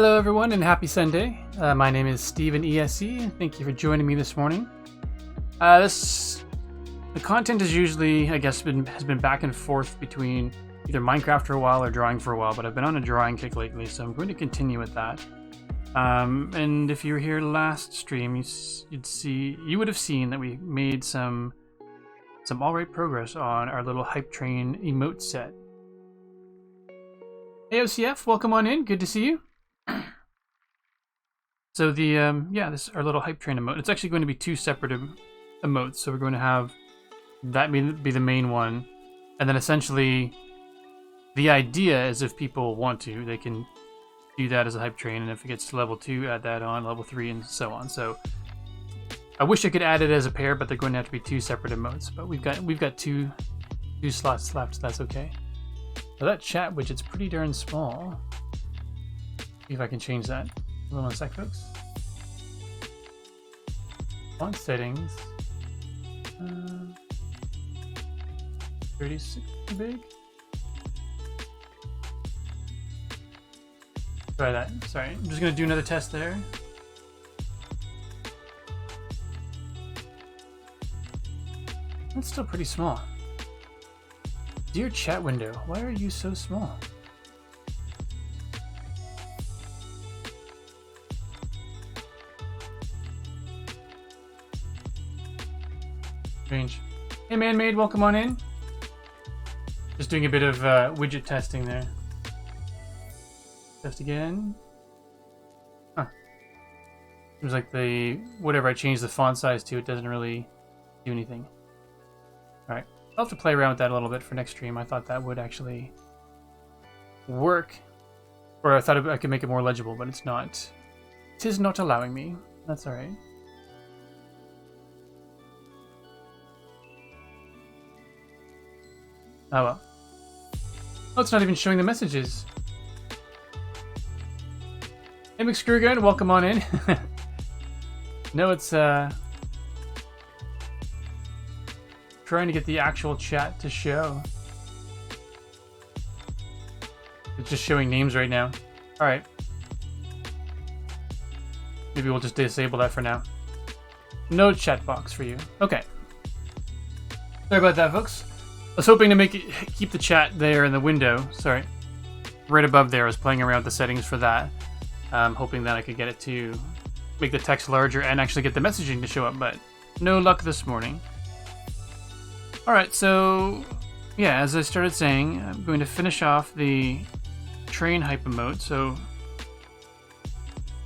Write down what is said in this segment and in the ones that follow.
Hello everyone and happy Sunday. My name is Steven ESE. Thank you for joining me this morning. The content is usually, I guess, has been back and forth between either Minecraft for a while or drawing for a while, but I've been on a drawing kick lately, so I'm going to continue with that. And if you were here last stream, you would have seen that we made some alright progress on our little hype train emote set. Hey OCF, welcome on in. Good to see you. So this is our little hype train emote. It's actually going to be two separate emotes. So we're going to have that be the main one, and then essentially the idea is if people want to, they can do that as a hype train, and if it gets to level 2, add that on, level 3, and so on. So I wish I could add it as a pair, but they're going to have to be two separate emotes. But we've got two slots left, so that's okay. So that chat widget's pretty darn small. See if I can change that. Hold on a sec, folks. Font settings. 36 too big. Try that. Sorry, I'm just gonna do another test there. That's still pretty small. Dear chat window, why are you so small? Strange. Hey man-made, welcome on in. Just doing a bit of widget testing there. Test again. Huh. Seems like whatever I changed the font size to, it doesn't really do anything. Alright, I'll have to play around with that a little bit for next stream. I thought that would actually work. Or I thought I could make it more legible, but it's not. It is not allowing me. That's alright. Oh well. Oh, it's not even showing the messages. Hey McScrewgun, welcome on in. No, it's trying to get the actual chat to show. It's just showing names right now. Alright. Maybe we'll just disable that for now. No chat box for you. Okay. Sorry about that, folks. I was hoping to keep the chat there in the window. Sorry. Right above there. I was playing around with the settings for that. Hoping that I could get it to make the text larger and actually get the messaging to show up, but no luck this morning. Alright, so yeah, as I started saying, I'm going to finish off the train hype emote, so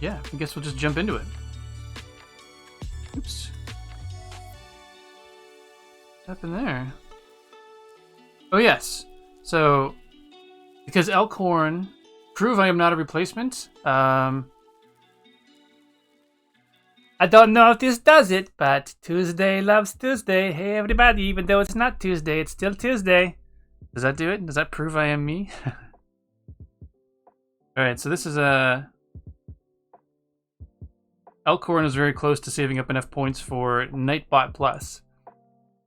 yeah, I guess we'll just jump into it. Oops. What happened there? Oh yes, so because Elkhorn, prove I am not a replacement. I don't know if this does it, but Tuesday loves Tuesday. Hey everybody, even though it's not Tuesday, it's still Tuesday. Does that do it? Does that prove I am me? Alright, so this is Elkhorn is very close to saving up enough points for Nightbot Plus.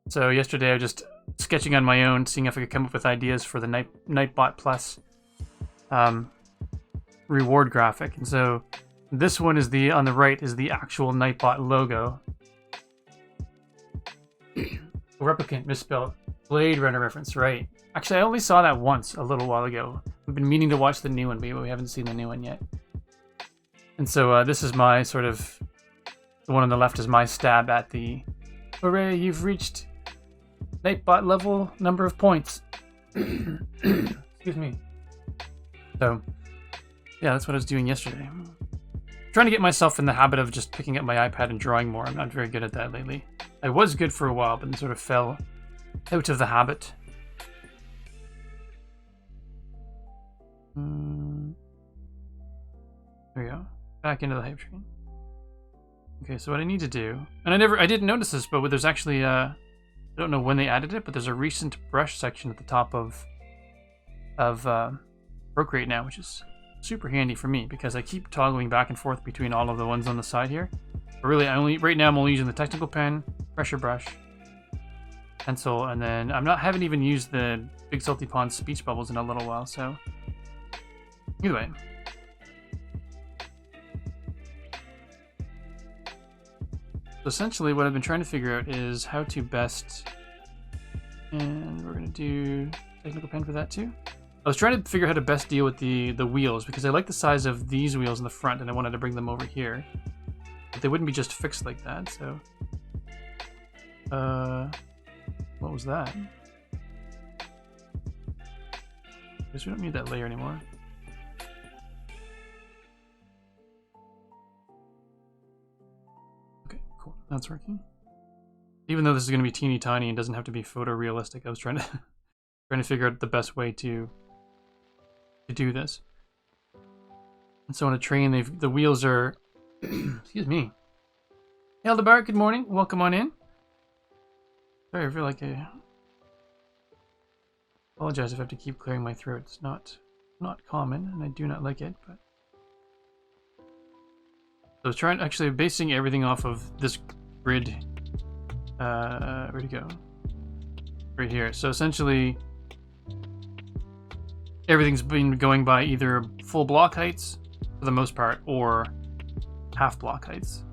So yesterday I was just sketching on my own, seeing if I could come up with ideas for the Nightbot Plus reward graphic. And so this one is on the right is the actual Nightbot logo. Replicant misspelled. Blade Runner reference, right. Actually, I only saw that once a little while ago. We've been meaning to watch the new one, but we haven't seen the new one yet. And so this is my sort of, the one on the left is my stab at the, hooray, you've reached Nightbot level number of points. Excuse me. So, yeah, that's what I was doing yesterday. Trying to get myself in the habit of just picking up my iPad and drawing more. I'm not very good at that lately. I was good for a while, but then sort of fell out of the habit. There we go. Back into the hype train. Okay, so what I need to do, and I didn't notice this, but there's actually I don't know when they added it, but there's a recent brush section at the top of Procreate now, which is super handy for me because I keep toggling back and forth between all of the ones on the side here. But really, right now I'm only using the technical pen, pressure brush, pencil, and then haven't even used the Big Salty Pond speech bubbles in a little while. So either way, essentially what I've been trying to figure out is how to best, and we're going to do technical pen for that too. I was trying to figure out how to best deal with the wheels, because I like the size of these wheels in the front and I wanted to bring them over here. But they wouldn't be just fixed like that, so... what was that? I guess we don't need that layer anymore. Okay, cool. That's working. Even though this is going to be teeny tiny and doesn't have to be photorealistic, I was trying to figure out the best way to do this. And so on a train, the wheels are... Excuse me. Hildebar, good morning. Welcome on in. Sorry, I feel like I... Apologize if I have to keep clearing my throat. It's not common, and I do not like it, but... So I was trying, actually basing everything off of this grid. Where'd it go? Right here. So essentially, everything's been going by either full block heights, for the most part, or half block heights.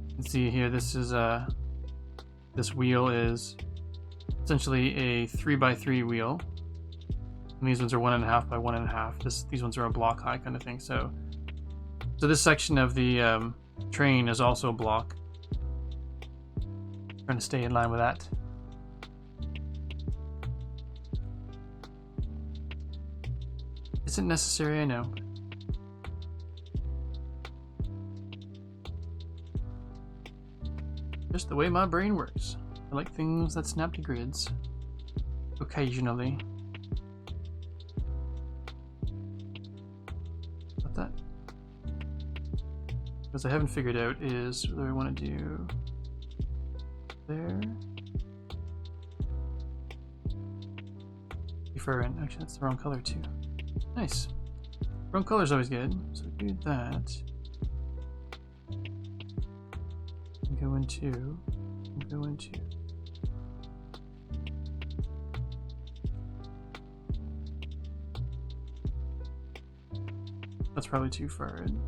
You can see here, this is this wheel is essentially a 3x3 wheel, and these ones are 1.5 by 1.5. These ones are a block high kind of thing. So this section of the train is also a block. Trying to stay in line with that. Isn't necessary, I know. Just the way my brain works. I like things that snap to grids. Occasionally. What that? Because I haven't figured out is whether I want to do there. Too far in. Actually, that's the wrong color too. Nice. Wrong color is always good. So do that. And go into. And go into. That's probably too far in.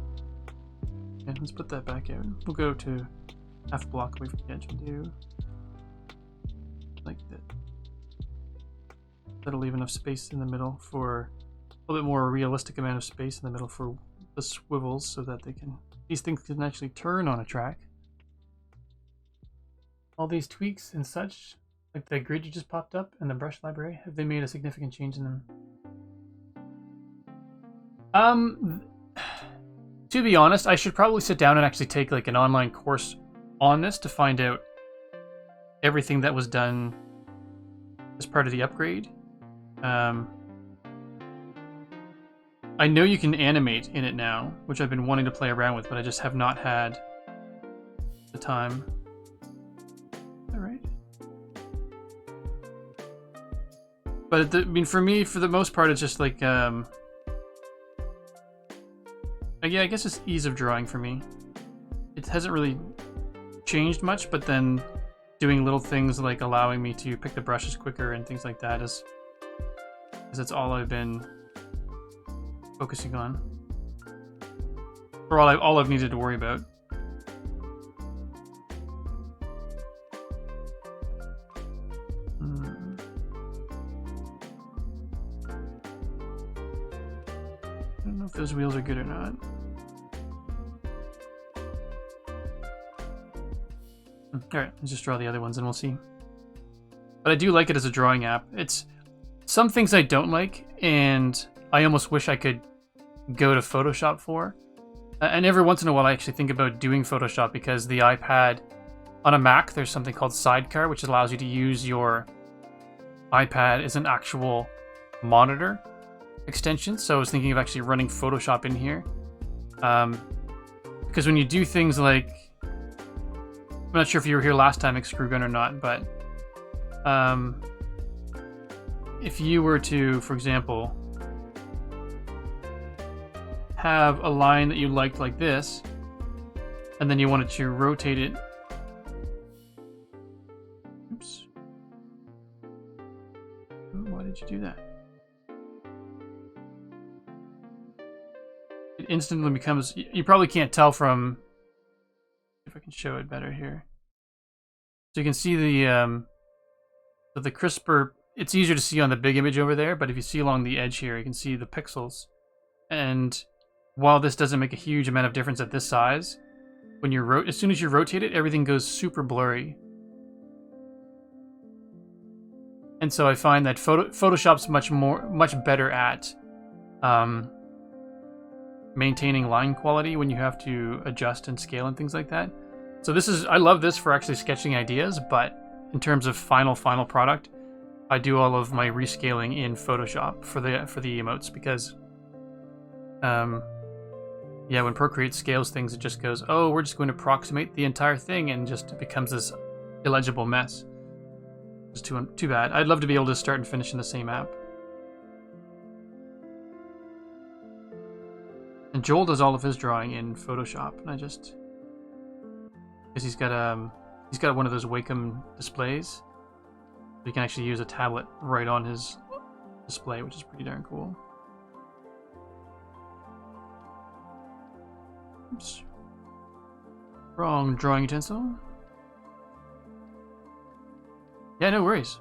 Yeah, let's put that back out. We'll go to half block away from the edge and do like that. That'll leave enough space in the middle for a little bit more realistic amount of space in the middle for the swivels, so that these things can actually turn on a track. All these tweaks and such, like the grid you just popped up and the brush library, have they made a significant change in them? To be honest, I should probably sit down and actually take like an online course on this to find out everything that was done as part of the upgrade. I know you can animate in it now, which I've been wanting to play around with, but I just have not had the time. All right. But I mean, for me, for the most part, it's just like, yeah, I guess it's ease of drawing for me. It hasn't really changed much, but then doing little things like allowing me to pick the brushes quicker and things like that is, because that's all I've been focusing on, or all I've needed to worry about. I don't know if those wheels are good or not. Alright, let's just draw the other ones and we'll see. But I do like it as a drawing app. It's some things I don't like, and I almost wish I could go to Photoshop for. And every once in a while I actually think about doing Photoshop, because the iPad, on a Mac, there's something called Sidecar, which allows you to use your iPad as an actual monitor extension. So I was thinking of actually running Photoshop in here. Because when you do things like, I'm not sure if you were here last time, Screwgun, or not, but if you were to, for example, have a line that you liked like this, and then you wanted to rotate it. Oops. Why did you do that? It instantly becomes, you probably can't tell from if I can show it better here. So you can see the so the crisper. It's easier to see on the big image over there, but if you see along the edge here, you can see the pixels. And while this doesn't make a huge amount of difference at this size, when you as soon as you rotate it, everything goes super blurry. And so I find that Photoshop's much better at maintaining line quality when you have to adjust and scale and things like that. So I love this for actually sketching ideas, but in terms of final product, I do all of my rescaling in Photoshop for the emotes because yeah, when Procreate scales things, it just goes, oh, we're just going to approximate the entire thing, and just it becomes this illegible mess. It's too bad. I'd love to be able to start and finish in the same app. And Joel does all of his drawing in Photoshop, and because he's got one of those Wacom displays, so you can actually use a tablet right on his display, which is pretty darn cool. Oops. Wrong drawing utensil. Yeah, no worries.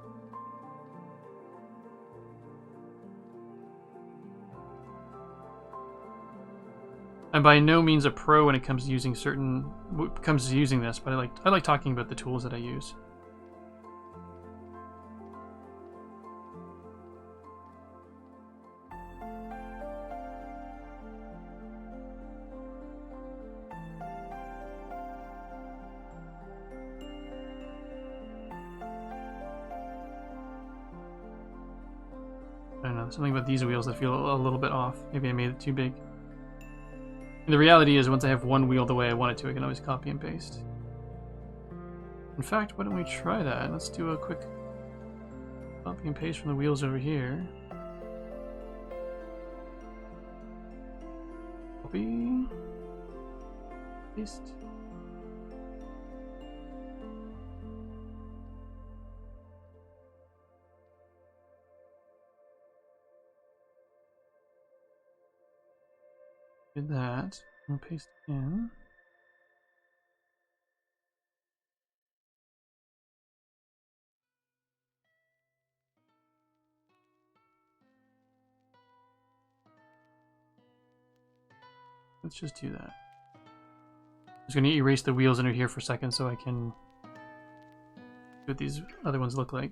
I'm by no means a pro when it comes to using this, but I like talking about the tools that I use. I don't know, something about these wheels that feel a little bit off. Maybe I made it too big. And the reality is, once I have one wheel the way I want it to, I can always copy and paste. In fact, why don't we try that? Let's do a quick copy and paste from the wheels over here. Copy. Paste. Did that. I'll paste again. Let's just do that. I'm just going to erase the wheels under here for a second so I can see what these other ones look like.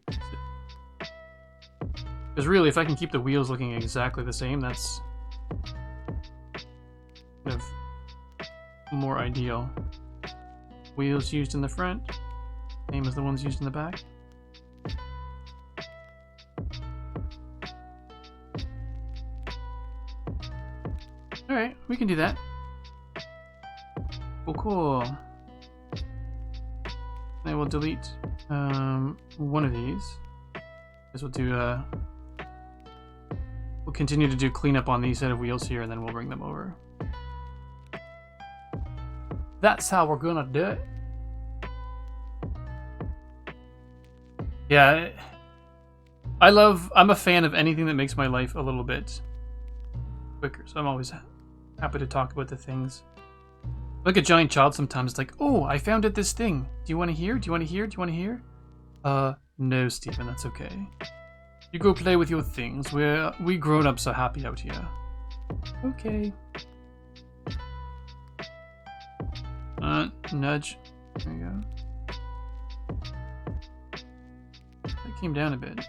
Because really, if I can keep the wheels looking exactly the same, that's kind of more ideal. Wheels used in the front, same as the ones used in the back. Alright, we can do that. Cool. I will delete one of these. Guess we'll continue to do cleanup on these set of wheels here, and then we'll bring them over. That's how we're gonna do it. Yeah, I'm a fan of anything that makes my life a little bit quicker, so I'm always happy to talk about the things. Like a giant child sometimes, it's like, oh, I found out this thing. Do you want to hear? Do you want to hear? Do you want to hear? No, Stephen, that's okay. You go play with your things. We grown-ups are happy out here. Okay. Nudge. There you go. That came down a bit.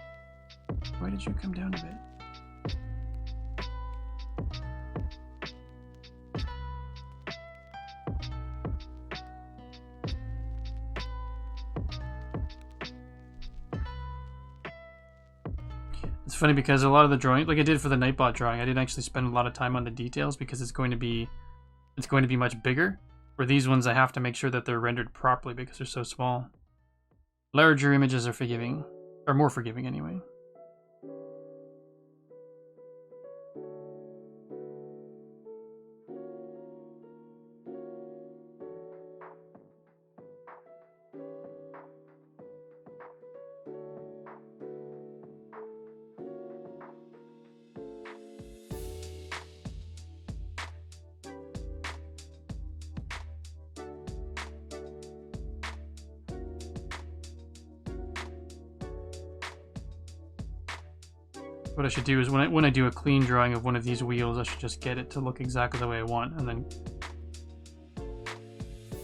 Why did you come down a bit? It's funny because a lot of the drawing, like I did for the Nightbot drawing, I didn't actually spend a lot of time on the details because it's going to be much bigger. For these ones, I have to make sure that they're rendered properly because they're so small. Larger images are more forgiving anyway. What I should do is when I do a clean drawing of one of these wheels, I should just get it to look exactly the way I want, and then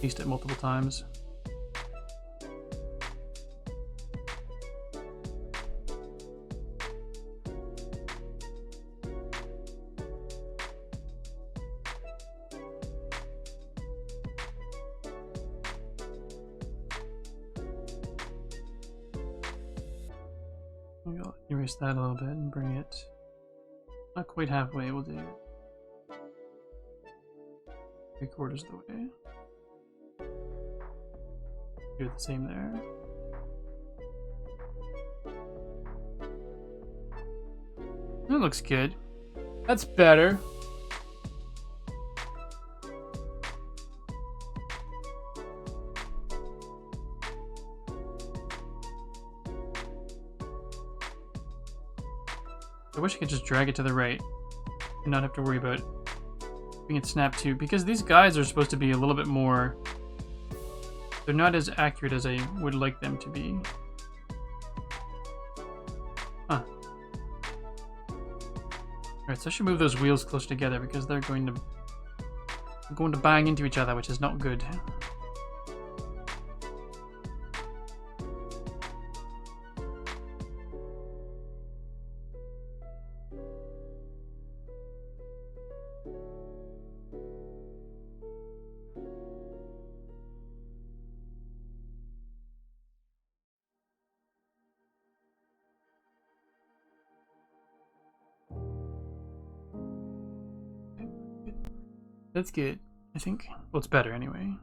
paste it multiple times. Maybe I'll erase that a little bit and bring it not quite halfway. We'll do 3/4 the way. Do the same there. That looks good. That's better. I wish I could just drag it to the right and not have to worry about having it snap to, because these guys are supposed to be a little bit more, they're not as accurate as I would like them to be. Huh. Alright, so I should move those wheels closer together because they're going to bang into each other, which is not good. That's good, I think. Well, it's better anyway.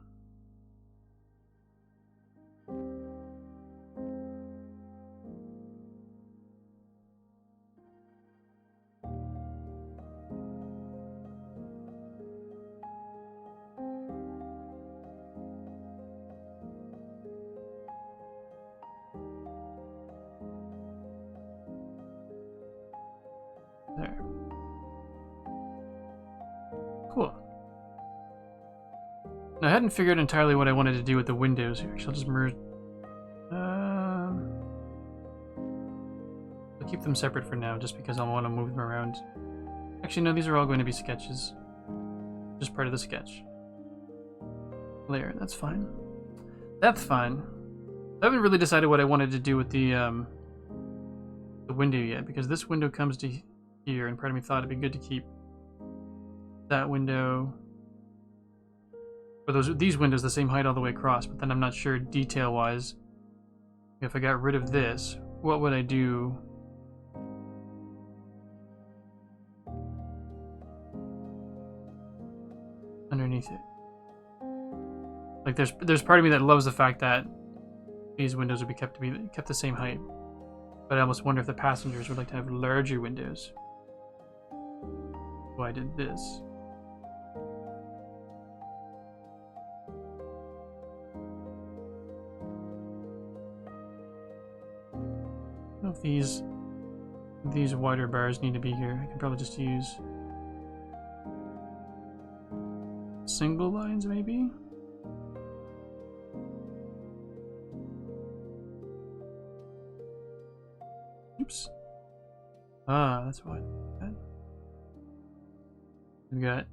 There. Cool. Now, I hadn't figured entirely what I wanted to do with the windows here, so I'll just merge. I'll keep them separate for now, just because I want to move them around. Actually, no, these are all going to be sketches. Just part of the sketch. Layer, that's fine. That's fine. I haven't really decided what I wanted to do with the window yet, because this window comes to here, and part of me thought it'd be good to keep that window, or these windows the same height all the way across, but then I'm not sure detail-wise if I got rid of this, what would I do underneath it. Like there's part of me that loves the fact that these windows would be kept the same height, but I almost wonder if the passengers would like to have larger windows. So I did this. I don't know if these wider bars need to be here. I can probably just use single lines, maybe. Oops. Ah, that's why. We've got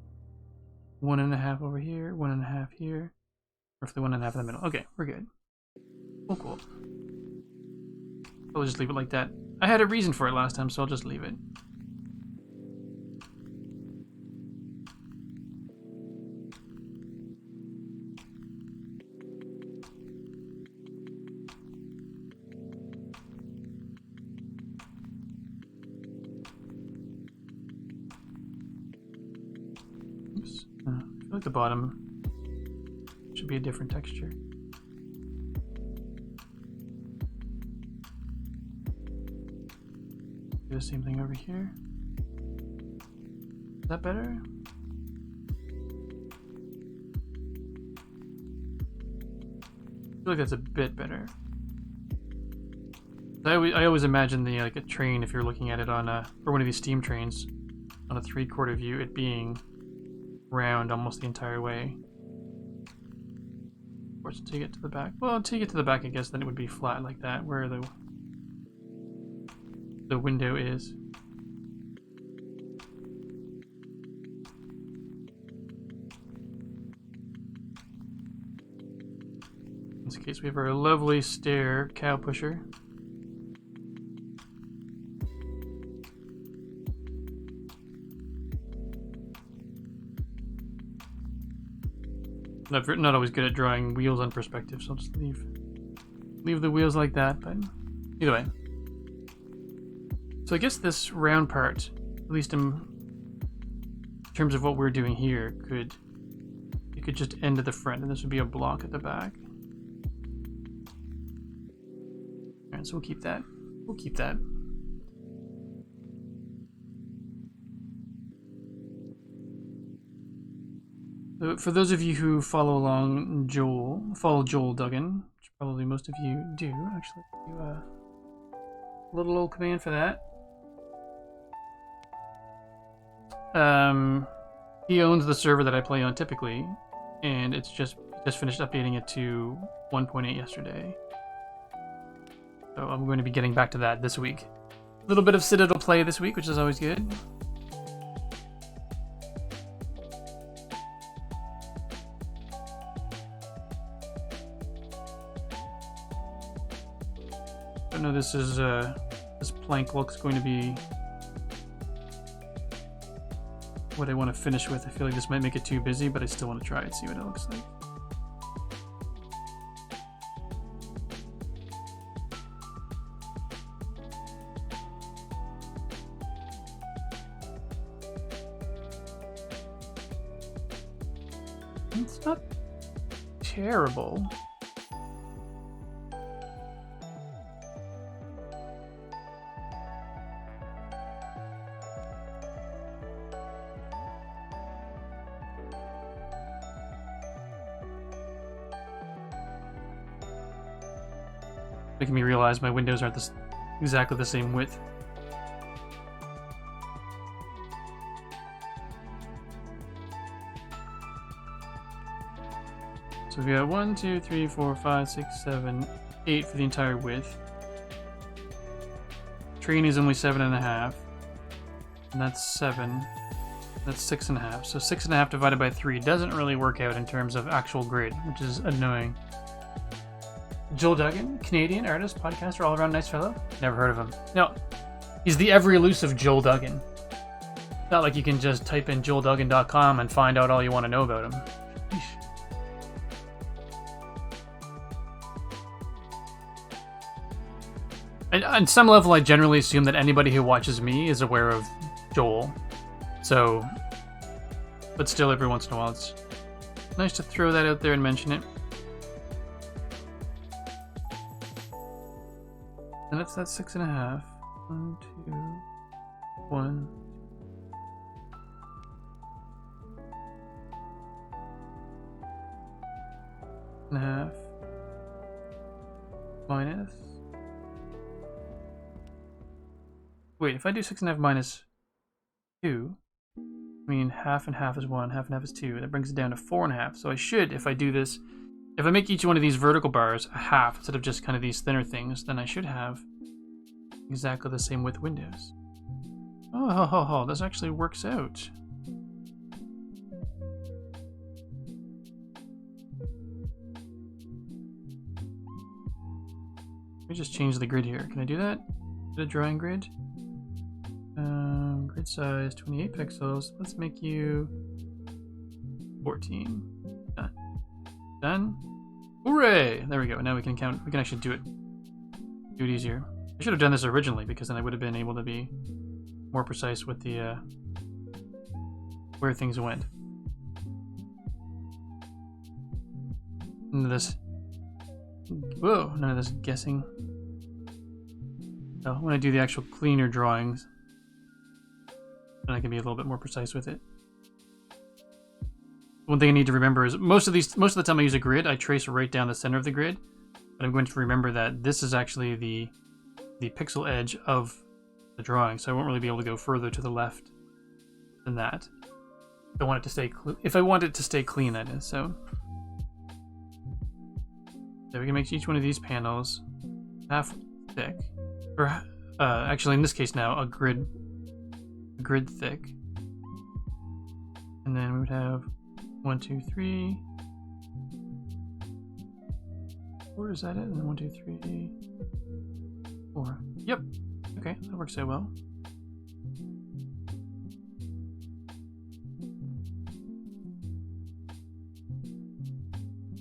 1.5 over here, 1.5 here, roughly 1.5 in the middle. Okay, we're good. Oh, cool. I'll just leave it like that. I had a reason for it last time, so I'll just leave it. Oops. I feel like the bottom should be a different texture. Do the same thing over here. Is that better? I feel like that's a bit better. I always imagine the like a train, if you're looking at it on a, or one of these steam trains on a 3/4 view, it being round almost the entire way. Of course, until you get to the back. Well, until you get to the back, I guess then it would be flat like that, where the window is. In this case, we have our lovely stair cow pusher. I'm not always good at drawing wheels on perspective, so I'll just leave the wheels like that, but either way. So I guess this round part, at least in terms of what we're doing here, you could just end at the front, and this would be a block at the back. Alright, so we'll keep that. We'll keep that. So for those of you who follow Joel Duggan, which probably most of you do, actually, do a little old command for that. He owns the server that I play on typically, and it's just finished updating it to 1.8 yesterday. So I'm going to be getting back to that this week. A little bit of Citadel play this week, which is always good. I know this is this plank looks going to be what I want to finish with. I feel like this might make it too busy, but I still want to try it, see what it looks like. It's not terrible. Making me realize my windows aren't exactly the same width. So we got 1, 2, 3, 4, 5, 6, 7, 8 for the entire width. Train is only 7.5, and that's 7. That's 6.5. So 6.5 divided by 3 doesn't really work out in terms of actual grid, which is annoying. Joel Duggan, Canadian artist, podcaster, all around nice fellow. Never heard of him. No, he's the ever elusive Joel Duggan. It's not like you can just type in joelduggan.com and find out all you want to know about him. And on some level, I generally assume that anybody who watches me is aware of Joel. So, but still, every once in a while, it's nice to throw that out there and mention it. And that's 6.5. 1, 2, 1. And a half. Minus. Wait, if I do 6.5 minus 2, I mean half and half is 1, half and half is 2. That brings it down to 4.5. So I should, if I do this, if I make each one of these vertical bars a half instead of just kind of these thinner things, then I should have exactly the same width windows. Oh, this actually works out. Let me just change the grid here. Can I do that? The drawing grid? Grid size 28 pixels. Let's make you 14. Done. Done. Hooray! There we go. Now we can count. We can actually do it easier. I should have done this originally because then I would have been able to be more precise with the where things went. None of this. Whoa! None of this guessing. So when I do the actual cleaner drawings, then I can be a little bit more precise with it. One thing I need to remember is most of the time I use a grid, I trace right down the center of the grid. But I'm going to remember that this is actually the pixel edge of the drawing, so I won't really be able to go further to the left than that. If I want it to stay if I want it to stay clean, that is. So we can make each one of these panels half thick, or actually in this case now a grid thick, and then we would have 1, 2, 3, 4, is that it? And then 1, 2, 3, 4. Yep. Okay, that works out well.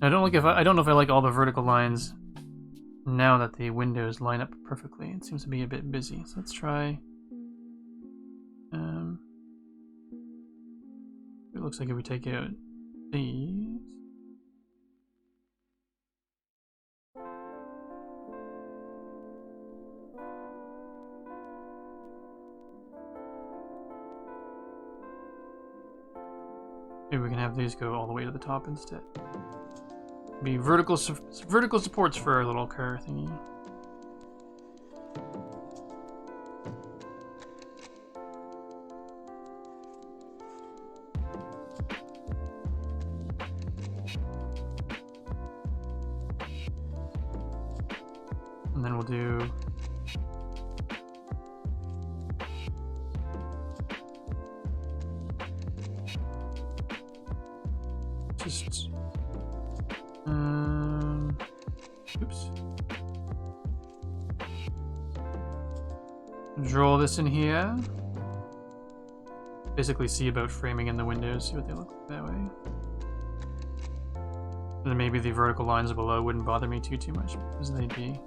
I don't know if I like all the vertical lines now that the windows line up perfectly. It seems to be a bit busy. So let's try. It looks like if we take out these. Maybe we can have these go all the way to the top instead. Be vertical supports for our little car thingy. And then we'll do just oops. Draw this in here. Basically see about framing in the windows, see what they look like that way. And then maybe the vertical lines below wouldn't bother me too much because they'd be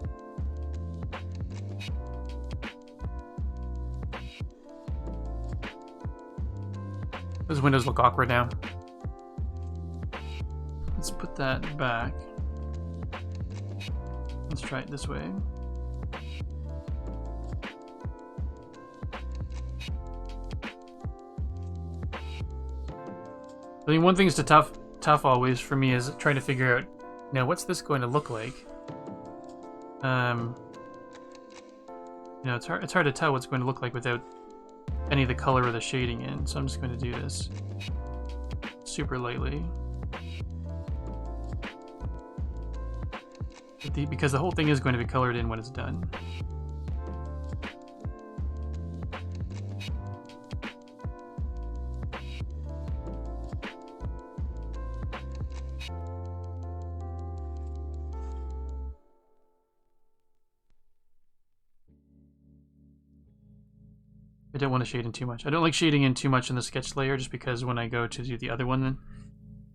those windows look awkward now. Let's put that back. Let's try it this way. I think one thing that's tough always for me is trying to figure out, now what's this going to look like? It's hard to tell what's going to look like without any of the color or the shading in. So I'm just going to do this super lightly. Because the whole thing is going to be colored in when it's done. I don't want to shade in too much. I don't like shading in too much in the sketch layer just because when I go to do the other one, then,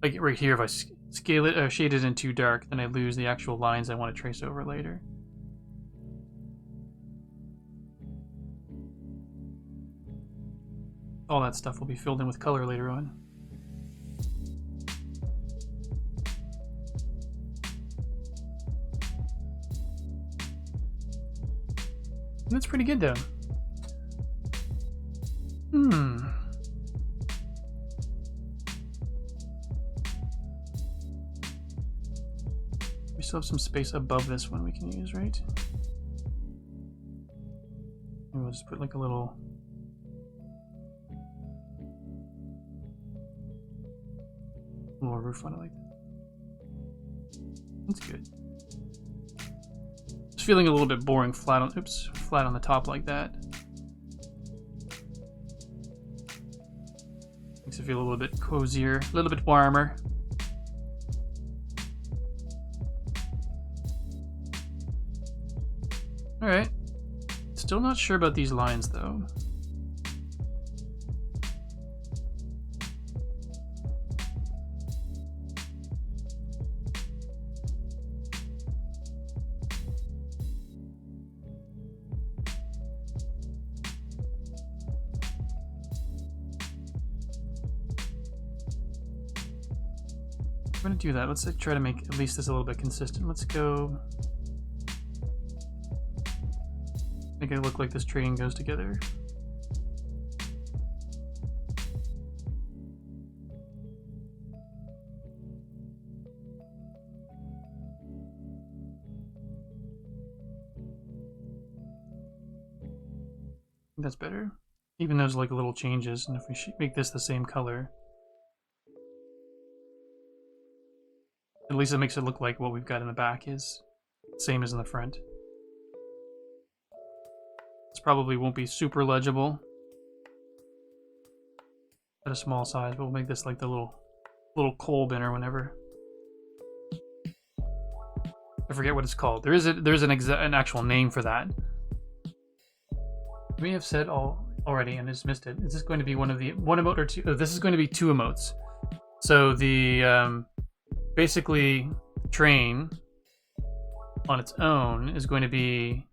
like right here, if I scale it, shade it in too dark, then I lose the actual lines I want to trace over later. All that stuff will be filled in with color later on. And that's pretty good though. We still have some space above this one we can use, right? Maybe we'll just put like a little roof on it like that. That's good. Just feeling a little bit boring flat on the top like that. Makes it feel a little bit cozier, a little bit warmer. Alright. Still not sure about these lines though. I'm gonna do that. Let's try to make at least this a little bit consistent. Let's go make it look like this train goes together. That's better. Even those like little changes, and if we make this the same color, at least it makes it look like what we've got in the back is same as in the front. This probably won't be super legible at a small size, but we'll make this like the little coal bin or whatever. I forget what it's called. There's an actual name for that. We have said already and just missed it. Is this going to be one emote or two? Oh, this is going to be 2 emotes. So the basically train on its own is going to be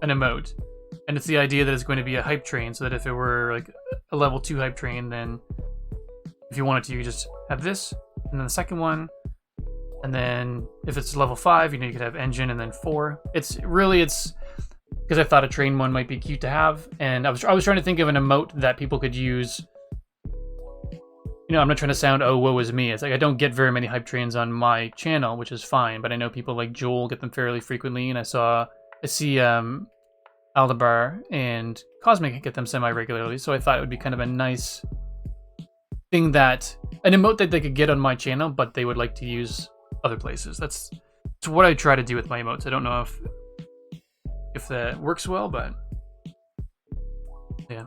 an emote, and it's the idea that it's going to be a hype train, so that if it were like a level 2 hype train, then if you wanted to, you just have this, and then the second one, and then if it's level 5, you could have engine, and then 4. It's because I thought a train one might be cute to have, and I was trying to think of an emote that people could use. I'm not trying to sound, oh, woe is me. It's like I don't get very many hype trains on my channel, which is fine, but I know people like Joel get them fairly frequently, and I see Aldebar and Cosmic get them semi-regularly, so I thought it would be kind of a nice thing an emote that they could get on my channel, but they would like to use other places. That's what I try to do with my emotes. I don't know if that works well, but yeah.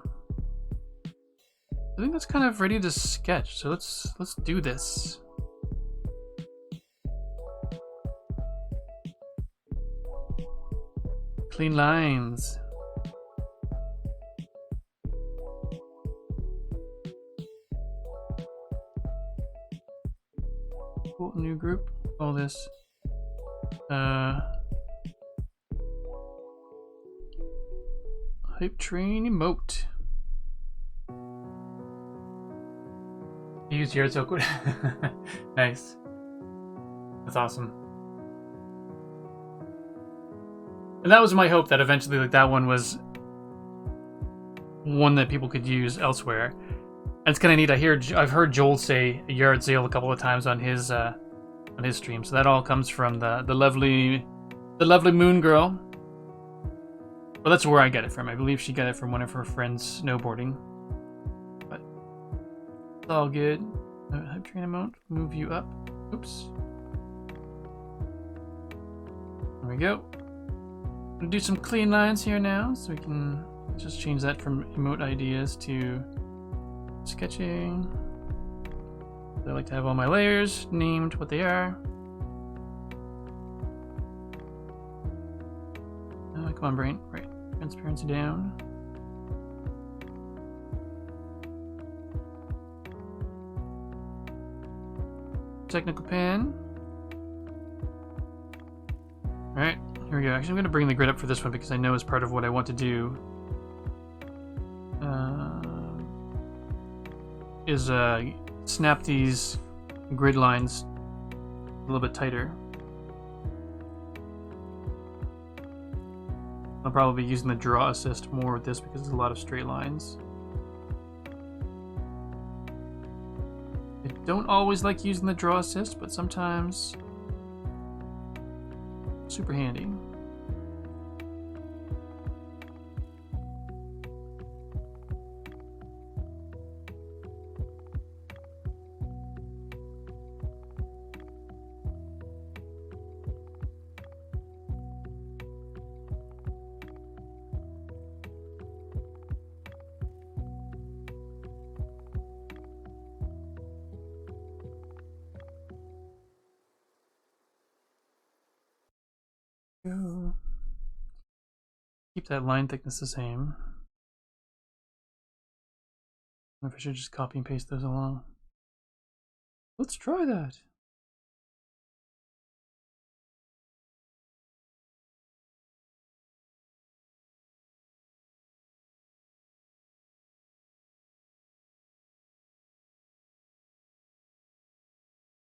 I think that's kind of ready to sketch, so let's do this. Clean lines. Cool, new group. All this. Hype train emote. You use Jared's Oakwood. Nice. That's awesome. And that was my hope, that eventually that one was one that people could use elsewhere. And it's kind of neat. I've heard Joel say a yard sale a couple of times on his stream. So that all comes from the lovely Moon Girl. Well, that's where I get it from. I believe she got it from one of her friends snowboarding. But it's all good. Hype train emote. Move you up. Oops. There we go. I'm gonna do some clean lines here now, so we can just change that from emote ideas to sketching. I like to have all my layers named what they are. Come on, brain. Right. Transparency down. Technical pen. Alright, here we go. Actually, I'm going to bring the grid up for this one because I know it's part of what I want to do. Snap these grid lines a little bit tighter. I'll probably be using the draw assist more with this because there's a lot of straight lines. I don't always like using the draw assist, but sometimes super handy. Go. Keep that line thickness the same. I wonder if I should just copy and paste those along. Let's try that.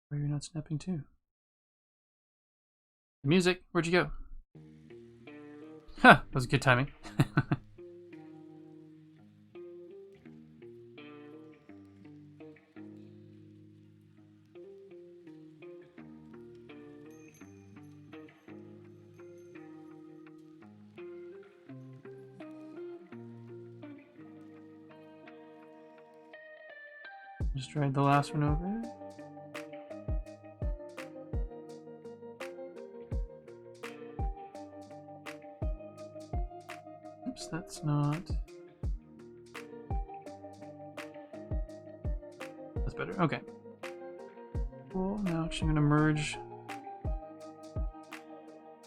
Why are you not snapping too? The music, where'd you go? Huh, that was good timing. Just tried the last one over. Oops, that's not. That's better. Okay. Cool. Now actually I'm gonna merge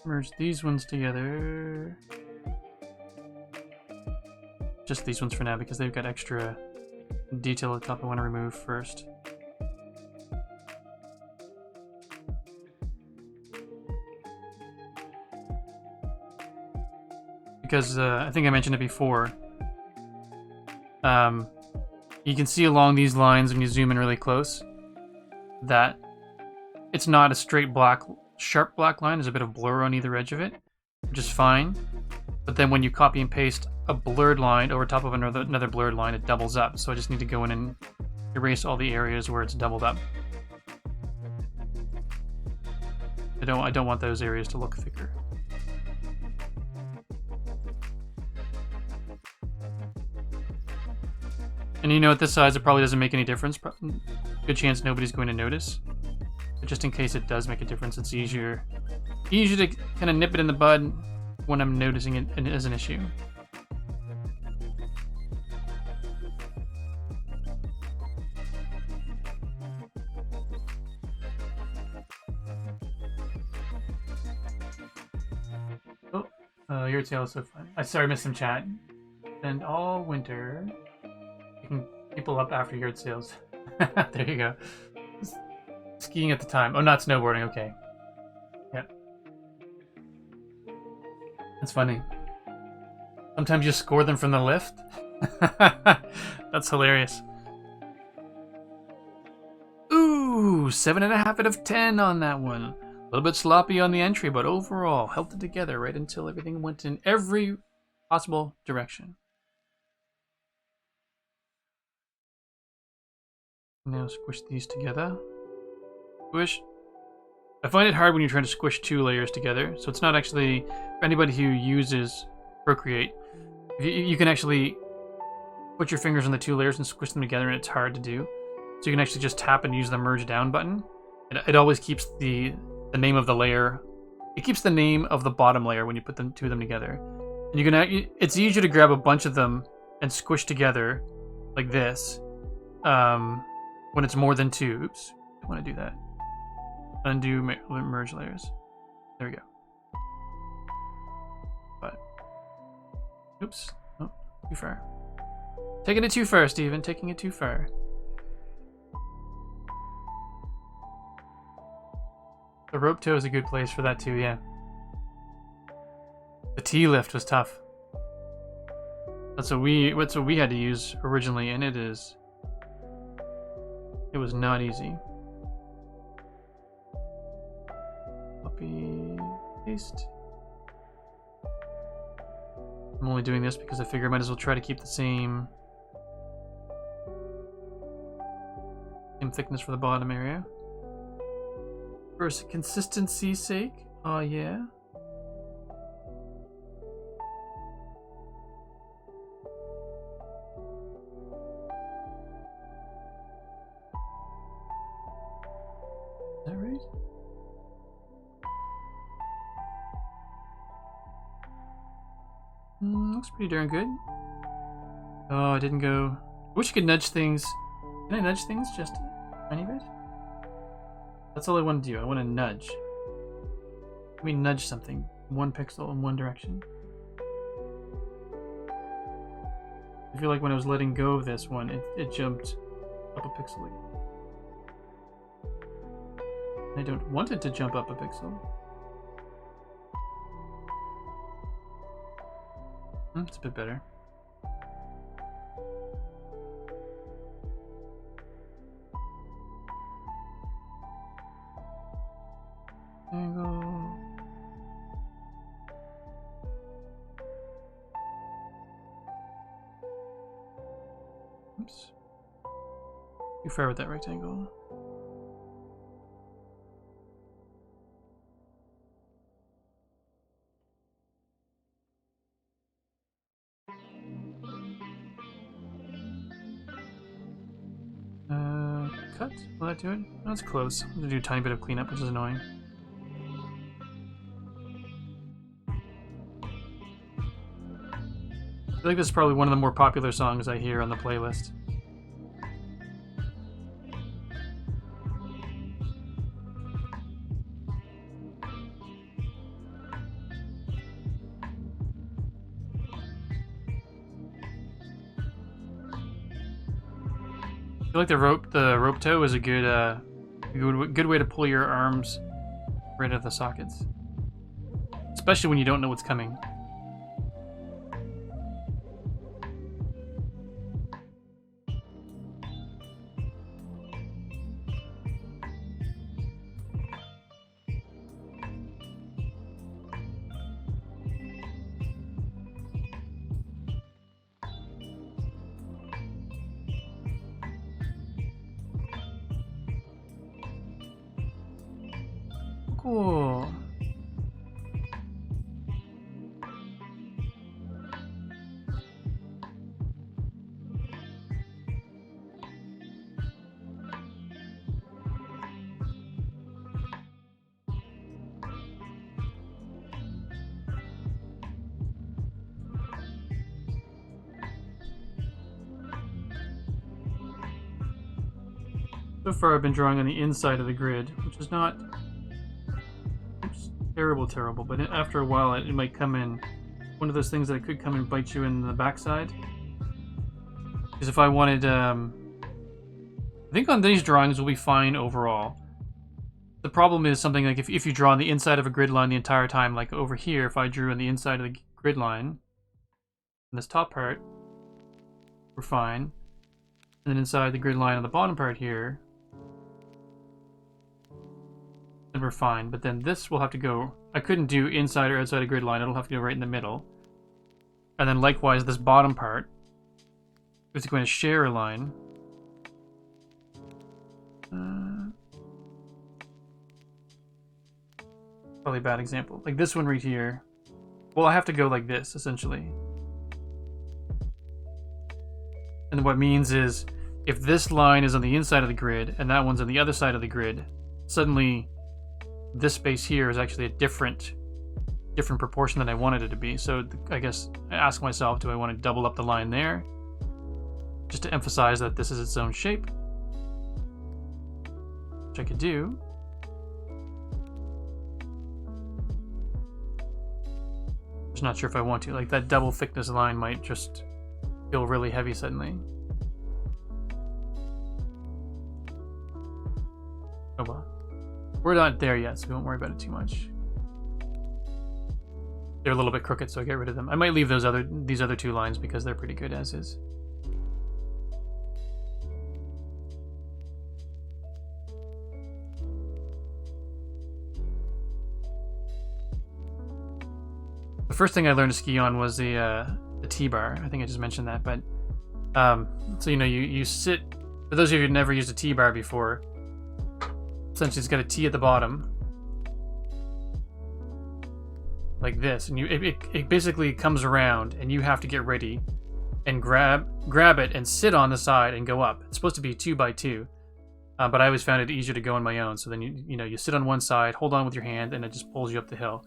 Merge these ones together. Just these ones for now because they've got extra detail at the top I want to remove first. Because I think I mentioned it before. You can see along these lines when you zoom in really close that it's not a straight black, sharp black line. There's a bit of blur on either edge of it, which is fine. But then when you copy and paste a blurred line over top of another blurred line, it doubles up. So I just need to go in and erase all the areas where it's doubled up. I don't want those areas to look thicker. And you know, at this size, it probably doesn't make any difference. Good chance nobody's going to notice. But just in case it does make a difference, it's easier to kind of nip it in the bud when I'm noticing it as an issue. Oh, your tail is so fun. Sorry, I missed some chat. And all winter, picking people up after yard sales. There you go. Skiing at the time. Oh, not snowboarding. Okay. Yep. That's funny. Sometimes you score them from the lift. That's hilarious. Ooh, 7.5 out of 10 on that one. A little bit sloppy on the entry, but overall held it together right until everything went in every possible direction. Now squish these together. Squish. I find it hard when you're trying to squish two layers together, so it's not actually, for anybody who uses Procreate, you can actually put your fingers on the two layers and squish them together, and it's hard to do. So you can actually just tap and use the merge down button. It always keeps the name of the layer. It keeps the name of the bottom layer when you put two of them together. And you can. It's easier to grab a bunch of them and squish together like this when it's more than two. Oops, I want to do that. Undo merge layers. There we go. But oops, oh, too far. Taking it too far, Steven. Taking it too far. The rope toe is a good place for that too, yeah. The T-lift was tough. That's what we had to use originally, and it was not easy. Copy, paste. I'm only doing this because I figure I might as well try to keep the same thickness for the bottom area. For consistency's sake. Oh, yeah. Is that right? Looks pretty darn good. Oh, I didn't go. I wish you could nudge things. Can I nudge things just a tiny bit? That's all I want to do. I want to nudge. Let me nudge something 1 pixel in one direction. I feel like when I was letting go of this one, it jumped up a pixel again. I don't want it to jump up a pixel. It's a bit better. Angle. Oops. Too far with that rectangle. Cut? Will that do it? Oh, that's close. I'm gonna do a tiny bit of cleanup, which is annoying. I feel like this is probably one of the more popular songs I hear on the playlist. feel like the rope toe is a good way to pull your arms right out of the sockets, especially when you don't know what's coming. Cool. So far I've been drawing on the inside of the grid, which is not terrible, but after a while it might come in. One of those things that could come and bite you in the backside. Because if I wanted, I think on these drawings will be fine overall. The problem is something like if you draw on the inside of a grid line the entire time, like over here, if I drew on the inside of the grid line, in this top part, we're fine. And then inside the grid line on the bottom part here, then we're fine. But then this will have to go, I couldn't do inside or outside a grid line, it'll have to go right in the middle. And then likewise, this bottom part, if it's going to share a line, probably a bad example. Like this one right here, well, I have to go like this, essentially. And what it means is, if this line is on the inside of the grid, and that one's on the other side of the grid, suddenly this space here is actually a different proportion than I wanted it to be. So I guess I ask myself, do I want to double up the line there? Just to emphasize that this is its own shape. Which I could do. Just not sure if I want to. Like that double thickness line might just feel really heavy suddenly. Oh well. We're not there yet, so we won't worry about it too much. They're a little bit crooked, so I get rid of them. I might leave these other two lines because they're pretty good as is. The first thing I learned to ski on was the T-bar. I think I just mentioned that, but so you know, you sit. For those of you who've never used a T-bar before, essentially it's got a T at the bottom, like this, and it basically comes around, and you have to get ready and grab it and sit on the side and go up. It's supposed to be 2x2, but I always found it easier to go on my own. So then you sit on one side, hold on with your hand, and it just pulls you up the hill.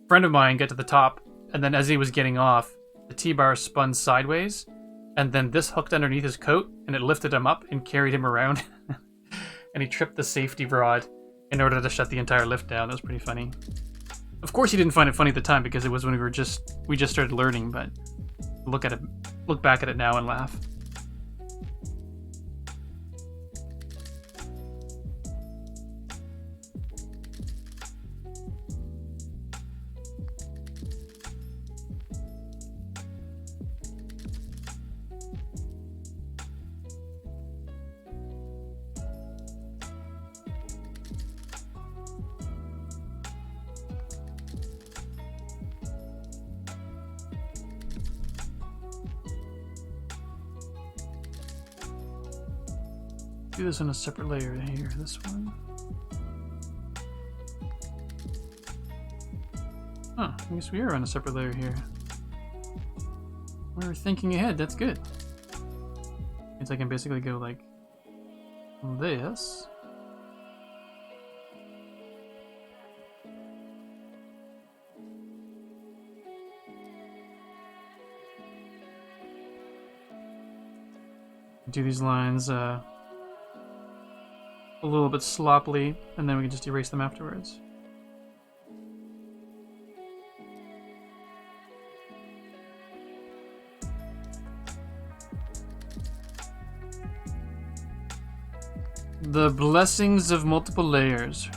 A friend of mine got to the top, and then as he was getting off, the T-bar spun sideways, and then this hooked underneath his coat, and it lifted him up and carried him around. And he tripped the safety rod in order to shut the entire lift down. That was pretty funny. Of course, he didn't find it funny at the time because it was when we just started learning. But look back at it now and laugh. Do this on a separate layer here, this one. Huh, I guess we are on a separate layer here. We're thinking ahead, that's good. Means I can basically go like this. Do these lines a little bit sloppily, and then we can just erase them afterwards. The blessings of multiple layers.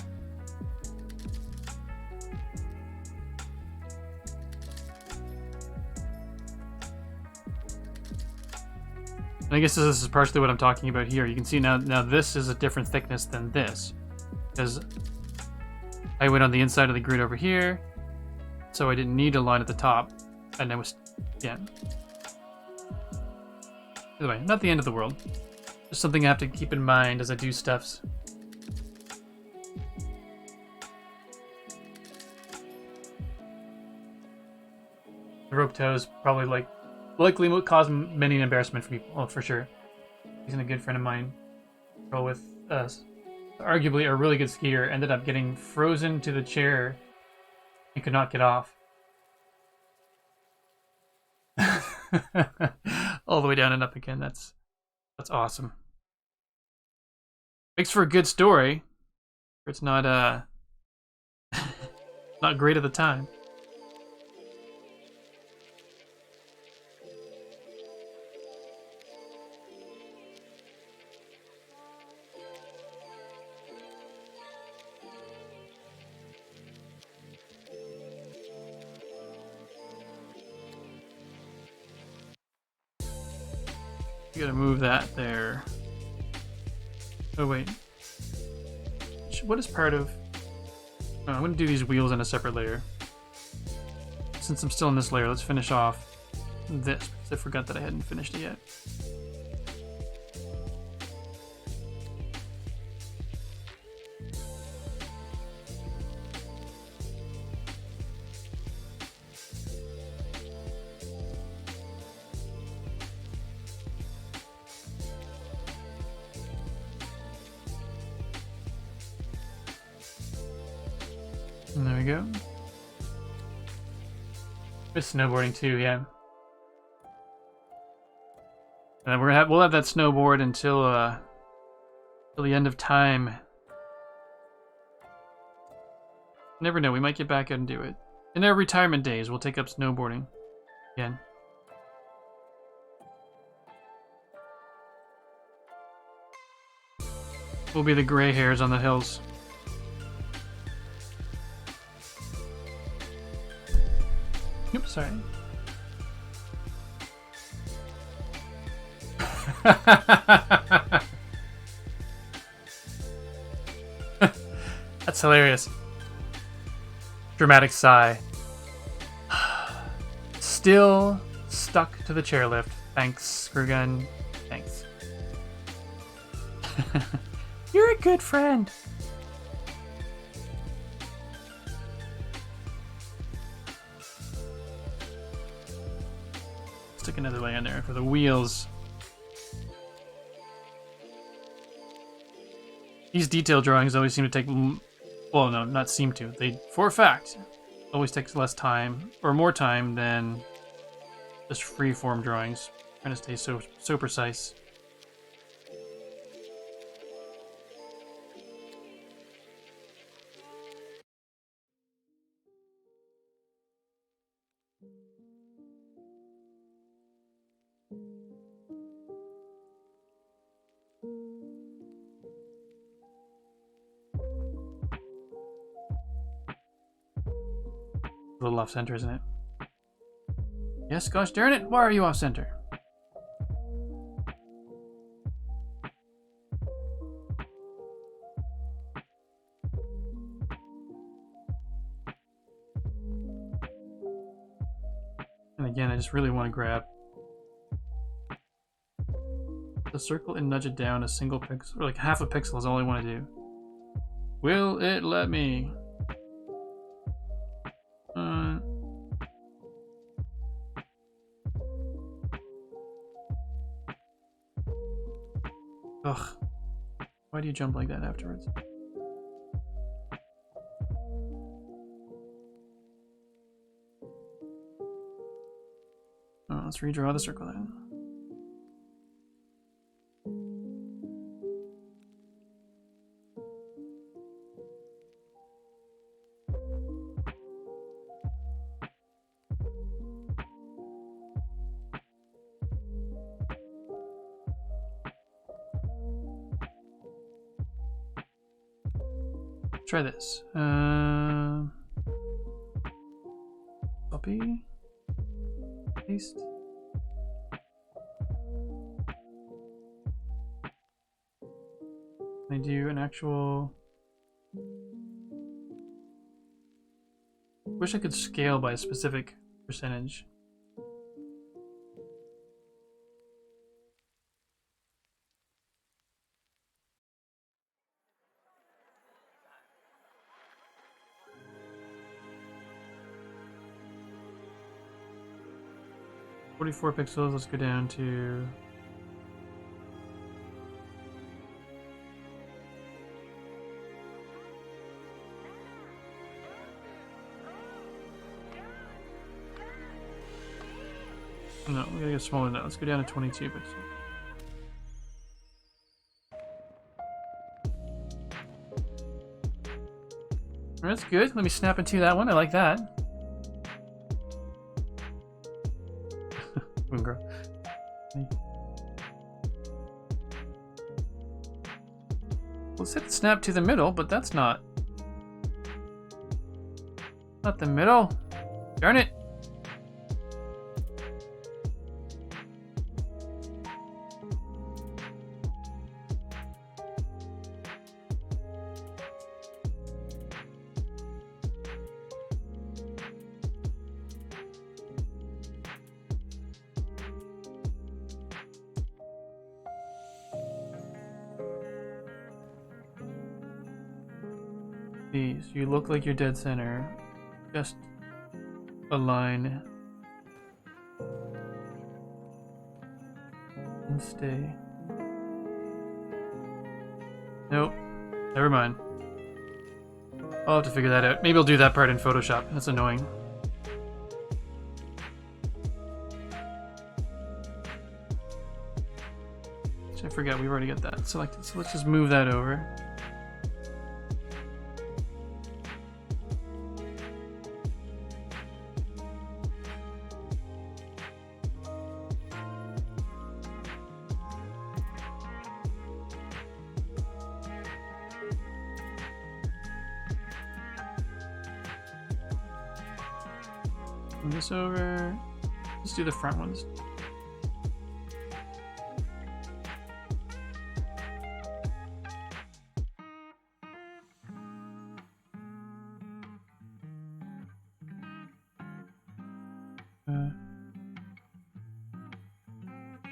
And I guess this is partially what I'm talking about here. You can see now this is a different thickness than this, because I went on the inside of the grid over here, so I didn't need a line at the top, and it was, yeah. Either way, not the end of the world. Just something I have to keep in mind as I do stuffs. The rope toes probably likely will cause many an embarrassment for people. Oh, for sure. He's a good friend of mine. Girl with us, arguably a really good skier, ended up getting frozen to the chair and could not get off. All the way down and up again. That's awesome. Makes for a good story. It's not not great at the time. You gotta move that there. Oh wait. What is part of... Oh, I'm gonna do these wheels on a separate layer. Since I'm still in this layer, let's finish off this, because I forgot that I hadn't finished it yet. And there we go. It's snowboarding too, yeah. And we'll have that snowboard until the end of time. Never know, we might get back out and do it. In our retirement days, we'll take up snowboarding again. We'll be the gray hairs on the hills. Oops, sorry. That's hilarious. Dramatic sigh. Still stuck to the chairlift. Thanks, Screwgun. Thanks. You're a good friend. Stick another layer in there for the wheels. These detail drawings always seem to take... Well, no, not seem to. They, for a fact, always takes less time, or more time, than just free-form drawings. Trying to stay so precise. A little off center, isn't it? Yes, gosh darn it, why are you off center? And again, I just really want to grab the circle and nudge it down a single pixel, or like half a pixel is all I want to do. Will it let me? Ugh. Why do you jump like that afterwards? Oh, let's redraw the circle then. Try this. Copy. Paste. I do an actual... Wish I could scale by a specific percentage. .44 pixels, let's go down to... No, we gotta get smaller than that. Let's go down to 22 pixels. That's good. Let me snap into that one. I like that. Girl. Let's hit the snap to the middle, but that's not the middle. Darn it. Please, you look like you're dead center. Just align and stay. Nope. Never mind. I'll have to figure that out. Maybe I'll do that part in Photoshop. That's annoying. I forgot we've already got that selected, so let's just move that over. Move this over. Let's do the front ones.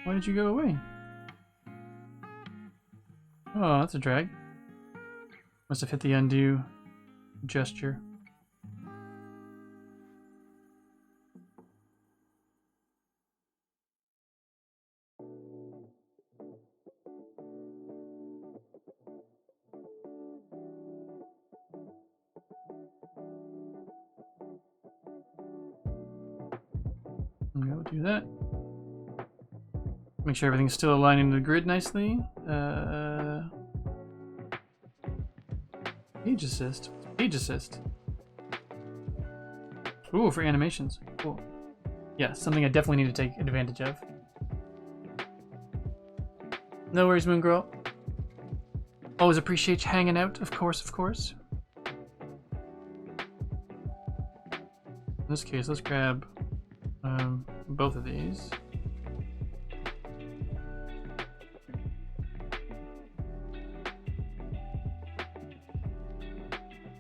Why did you go away? Oh, that's a drag. Must have hit the undo gesture. Okay, we'll do that. Make sure everything's still aligning to the grid nicely. Page assist. Page assist. Ooh, for animations. Cool. Yeah, something I definitely need to take advantage of. No worries, Moon Girl. Always appreciate you hanging out, of course, of course. In this case, let's grab both of these.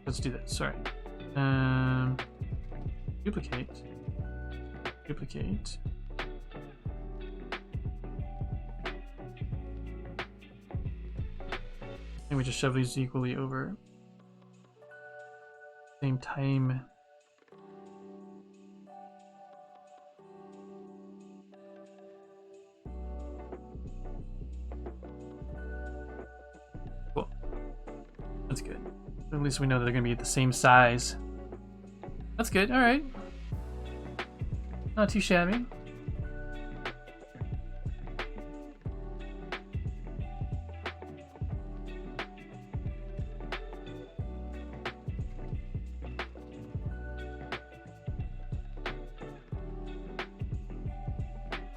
Let's do that. Sorry. Duplicate. Duplicate. And we just shove these equally over. Same time. Cool. That's good. At least we know that they're going to be the same size. That's good. All right. Not too shabby.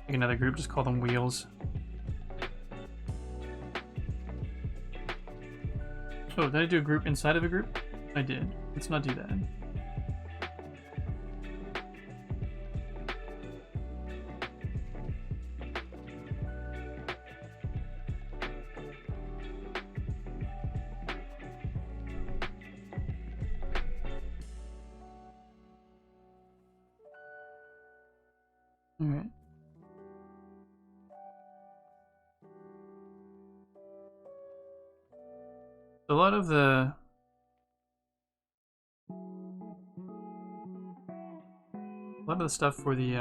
Make another group, just call them wheels. Oh, did I do a group inside of a group? I did. Let's not do that. All right. A lot of the stuff for the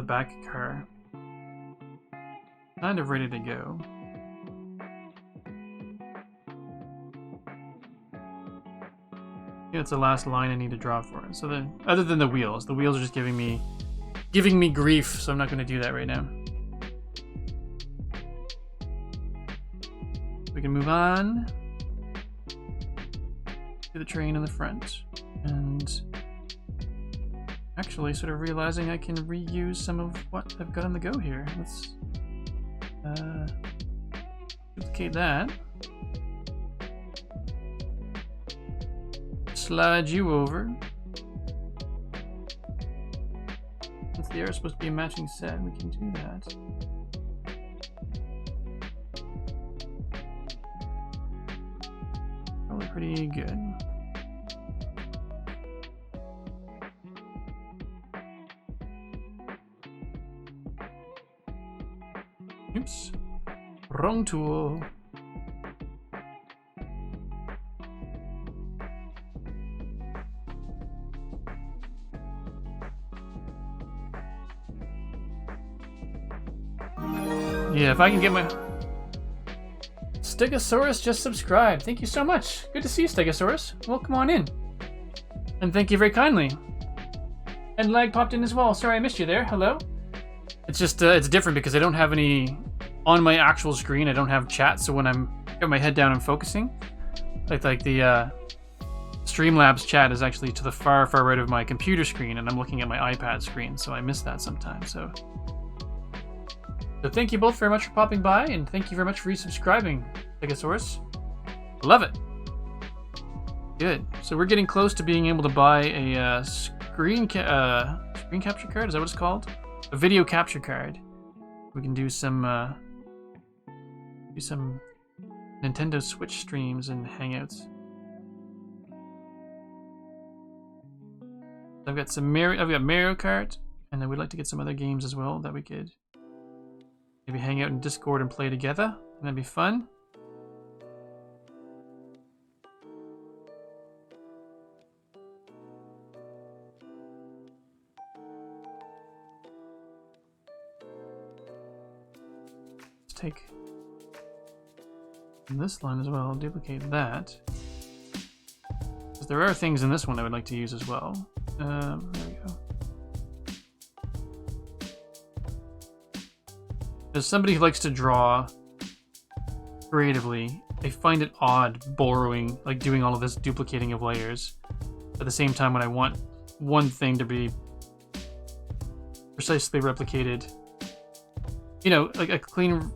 back car kind of ready to go. Yeah, it's the last line I need to draw for it. So the other than the wheels are just giving me grief, so I'm not going to do that right now. We can move on to the train in the front, and actually sort of realizing I can reuse some of what I've got on the go here. Let's duplicate that. Slide you over. Since they are supposed to be a matching set, we can do that. Probably pretty good. Oops. Wrong tool. Yeah, if I can get my... Stegosaurus just subscribed. Thank you so much. Good to see you, Stegosaurus. Welcome on in. And thank you very kindly. And Lag popped in as well. Sorry I missed you there. Hello. It's just, it's different because I don't have any... On my actual screen, I don't have chat, so when I'm got my head down and focusing, like the Streamlabs chat is actually to the far right of my computer screen, and I'm looking at my iPad screen, so I miss that sometimes. So thank you both very much for popping by, and thank you very much for resubscribing, Stegosaurus. Love it. Good. So we're getting close to being able to buy a screen capture card. Is that what it's called? A video capture card. We can do some Nintendo Switch streams and hangouts. I've got Mario Kart, and then we'd like to get some other games as well that we could maybe hang out in Discord and play together. That'd be fun. Let's take this line as well, duplicate that. Because there are things in this one I would like to use as well. There we go. As somebody who likes to draw creatively, I find it odd borrowing, like doing all of this duplicating of layers at the same time when I want one thing to be precisely replicated. You know, like a clean...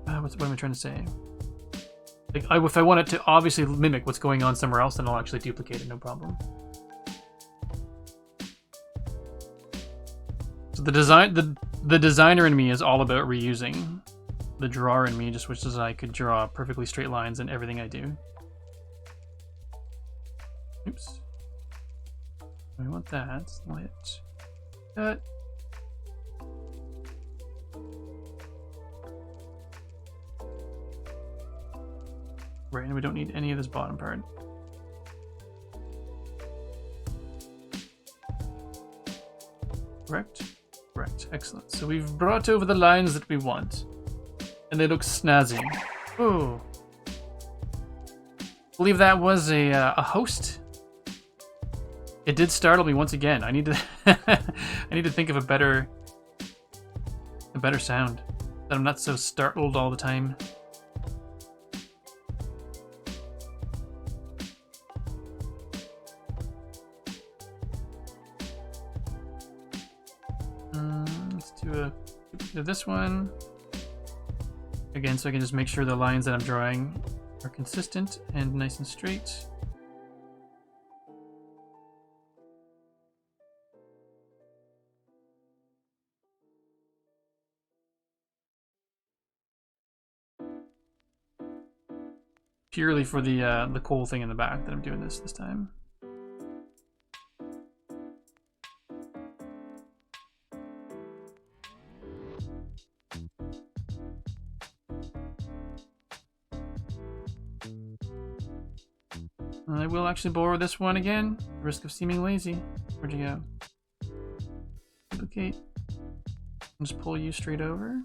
what am I trying to say? Like, if I want it to obviously mimic what's going on somewhere else, then I'll actually duplicate it, no problem. So the designer in me is all about reusing. The drawer in me just wishes I could draw perfectly straight lines in everything I do. Oops. We want that. Let cut. Right, and we don't need any of this bottom part. Correct? Correct. Excellent. So we've brought over the lines that we want. And they look snazzy. Oh. I believe that was a host. It did startle me once again. I need to I need to think of a better sound. That I'm not so startled all the time. Let's do a duplicate of this one. Again, so I can just make sure the lines that I'm drawing are consistent and nice and straight. Purely for the cool thing in the back that I'm doing this time. I will actually borrow this one again. Risk of seeming lazy. Where'd you go? Duplicate. Just pull you straight over.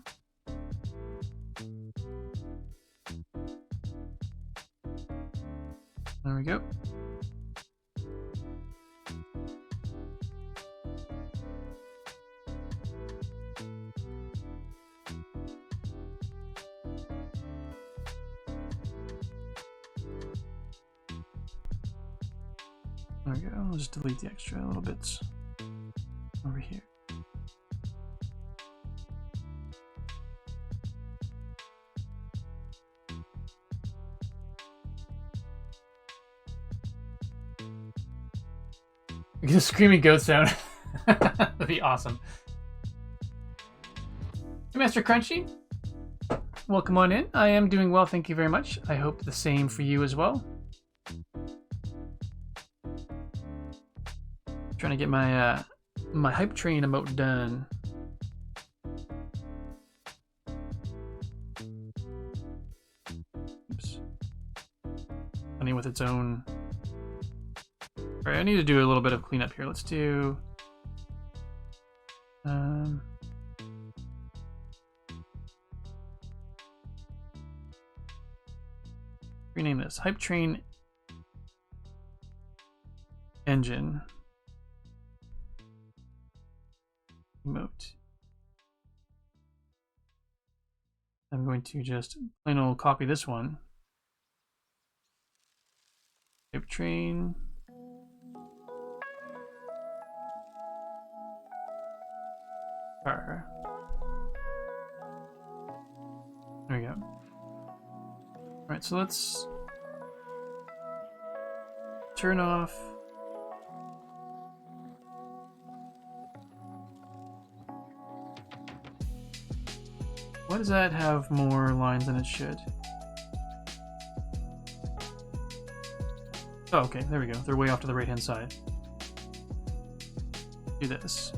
There we go. There we go. I'll just delete the extra little bits over here. Get a screaming goat sound. That'd be awesome. Hey, Master Crunchy. Welcome on in. I am doing well, thank you very much. I hope the same for you as well. Trying to get my my hype train emote done. Oops. Funny with its own. Alright, I need to do a little bit of cleanup here. Let's do rename this hype train engine emote. I'm going to just plain old copy this one. Hype train. Car. There we go. Alright, so let's turn off why does that have more lines than it should? Oh, okay, there we go. They're way off to the right hand side. Do this.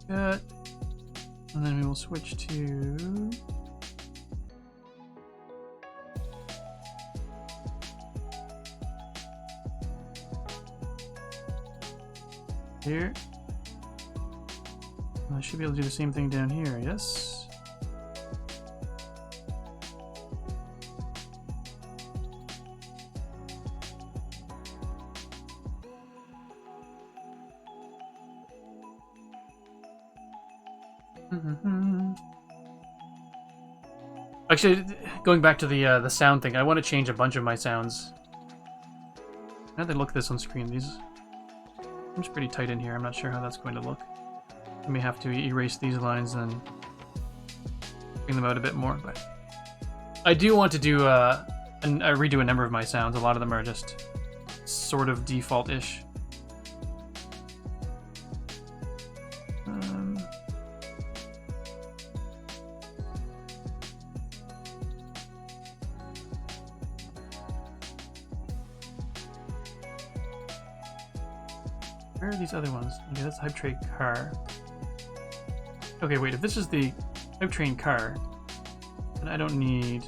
Cut. And then we will switch to here. I should be able to do the same thing down here, yes? Actually, going back to the sound thing, I want to change a bunch of my sounds. How do they look this on screen? These seems pretty tight in here. I'm not sure how that's going to look. I may have to erase these lines and bring them out a bit more. But I do want to do redo a number of my sounds. A lot of them are just sort of default-ish. Where are these other ones? Okay, that's the hype train car. Okay, wait, if this is the hype train car, then I don't need...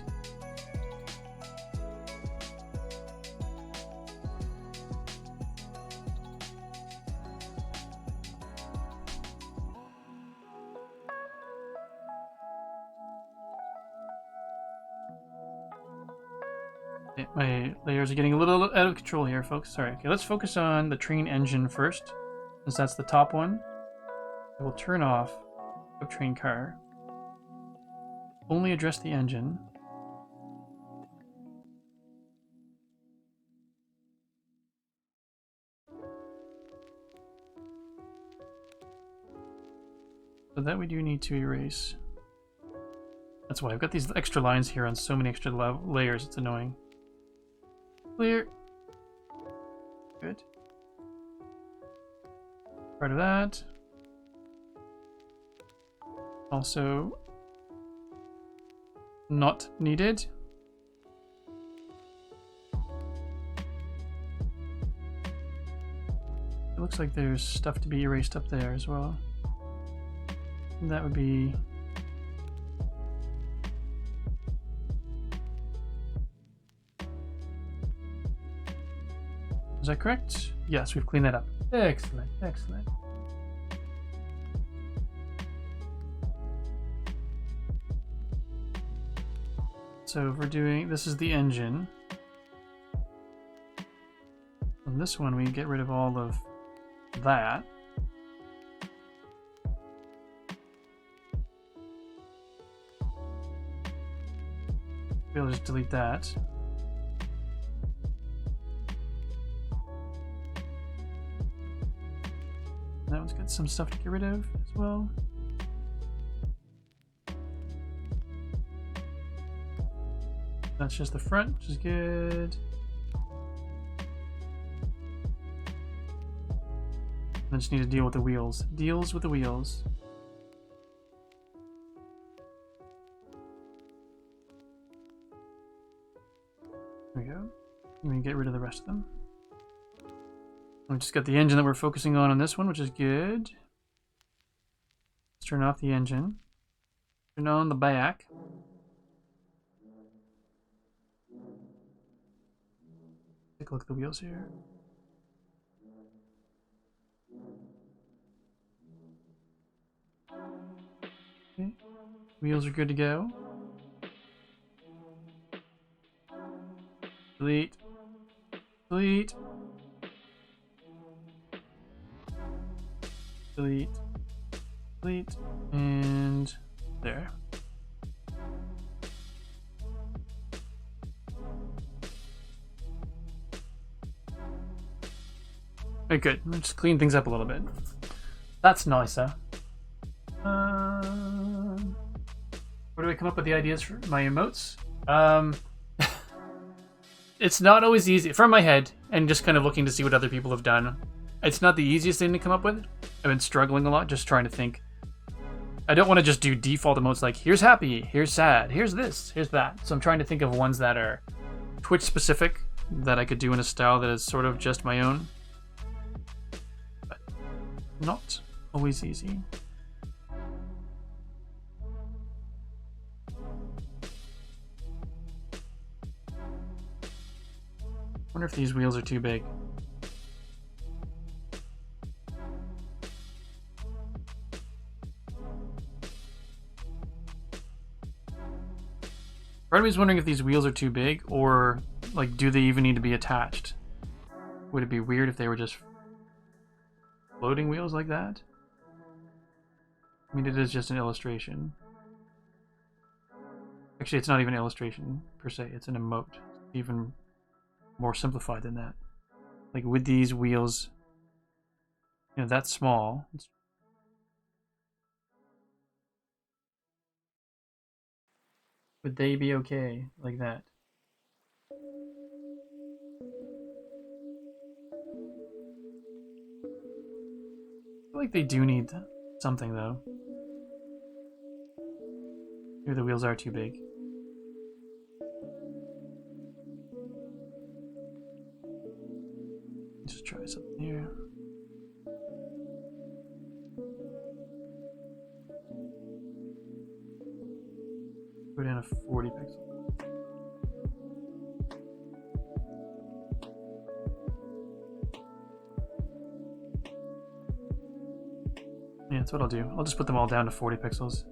Okay, my layers are getting a little out of control here, folks. Sorry. Okay, let's focus on the train engine first, since that's the top one. I will turn off the train car. Only address the engine. So that we do need to erase. That's why I've got these extra lines here on so many extra layers. It's annoying. Clear. Good. Part of that. Also not needed. It looks like there's stuff to be erased up there as well. And that would be... Is that correct? Yes, we've cleaned that up. Excellent, excellent. So if we're doing, this is the engine. On this one, we get rid of all of that. We'll just delete that. That one's got some stuff to get rid of as well. That's just the front, which is good. I just need to deal with the wheels. Deals with the wheels. There we go. Let me get rid of the rest of them. We just got the engine that we're focusing on this one, which is good. Let's turn off the engine. Turn on the back. Take a look at the wheels here. Okay. Wheels are good to go. Delete. Delete. Delete. Delete. And there. Okay, good. Let's clean things up a little bit. That's nicer. Where do I come up with the ideas for my emotes? It's not always easy. From my head, and just kind of looking to see what other people have done. It's not the easiest thing to come up with. I've been struggling a lot just trying to think. I don't want to just do default emotes like, here's happy, here's sad, here's this, here's that. So I'm trying to think of ones that are Twitch specific, that I could do in a style that is sort of just my own. But not always easy. I wonder if these wheels are too big. Part of me is wondering if these wheels are too big, or like, do they even need to be attached? Would it be weird if they were just floating wheels like that? I mean, it is just an illustration. Actually, it's not even an illustration per se, it's an emote. It's even more simplified than that. Like with these wheels, you know, that small. Would they be okay like that? I feel like they do need something though. Maybe the wheels are too big. Just try something here. Go down to 40 pixels. Yeah, that's what I'll do. I'll just put them all down to 40 pixels.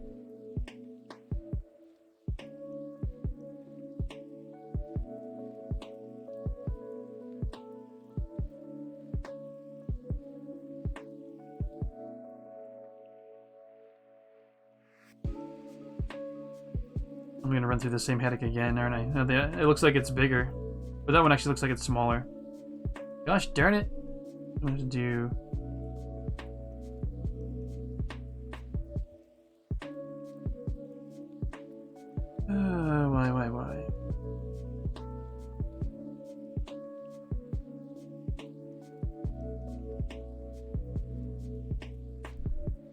I'm gonna run through the same headache again, aren't I? No, it looks like it's bigger, but that one actually looks like it's smaller. Gosh darn it! I'm going to do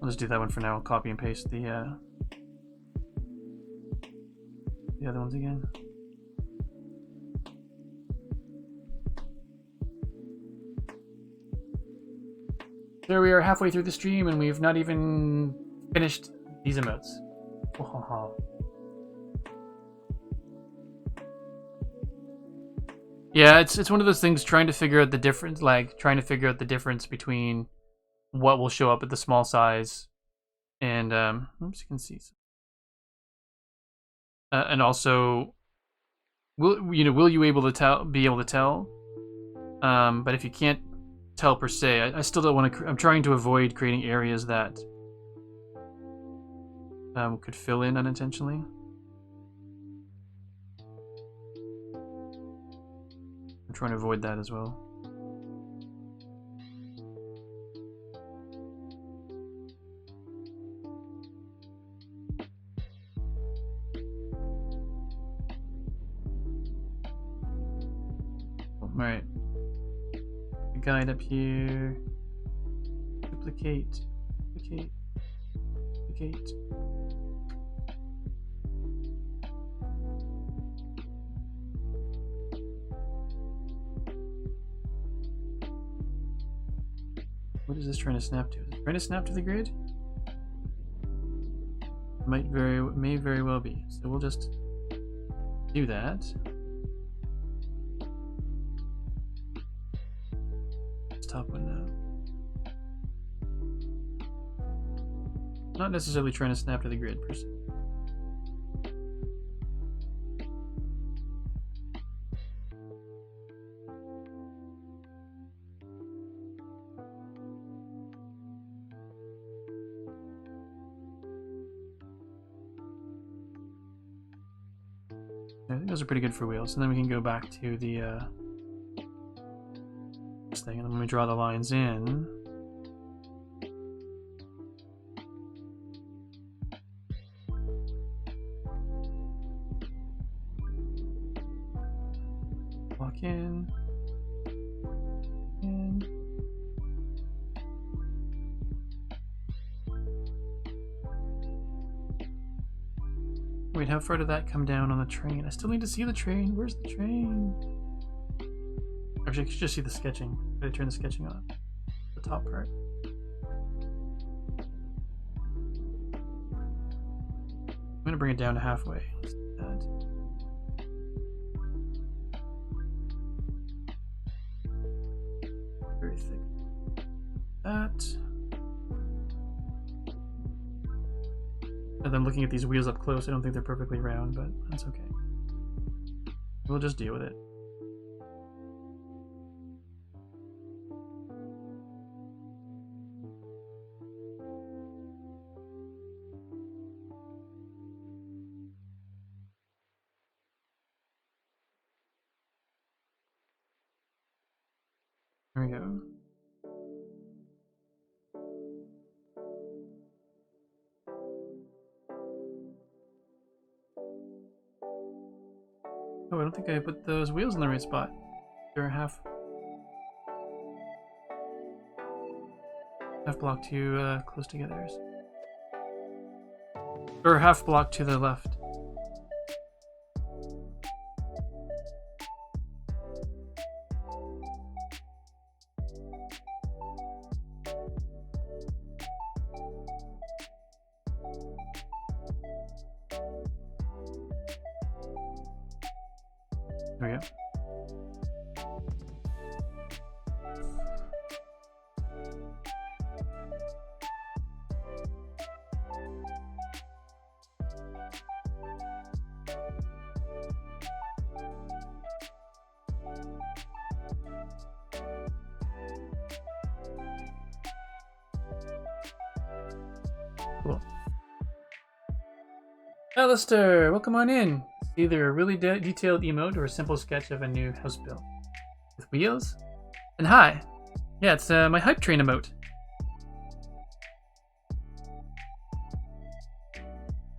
I'll just do that one for now. I'll copy and paste the other ones again. There we are, halfway through the stream, and we've not even finished these emotes. Yeah, it's one of those things, trying to figure out the difference, between what will show up at the small size and oops, you can see. And also, will you be able to tell? But if you can't tell per se, I still don't want to. I'm trying to avoid creating areas that could fill in unintentionally. I'm trying to avoid that as well. Alright. The guide up here. Duplicate. Duplicate. Duplicate. What is this trying to snap to? Is it trying to snap to the grid? May very well be. So we'll just do that. This top one now. Not necessarily trying to snap to the grid per se. I think those are pretty good for wheels. And then we can go back to the this thing, and then when we draw the lines in, lock in. Wait, how far did that come down on the train? I still need to see the train. Where's the train? Actually, I could just see the sketching. Did I turn the sketching on? The top part. I'm gonna bring it down to halfway. Let's do that. Very thick. That. And then looking at these wheels up close, I don't think they're perfectly round, but that's okay. We'll just deal with it. There we go. Oh, I don't think I put those wheels in the right spot. They're half block too close together. Or half block to the left. There we go. Cool. Alistair, welcome on in. Either a really detailed emote or a simple sketch of a new house built with wheels. And hi, yeah, it's my hype train emote.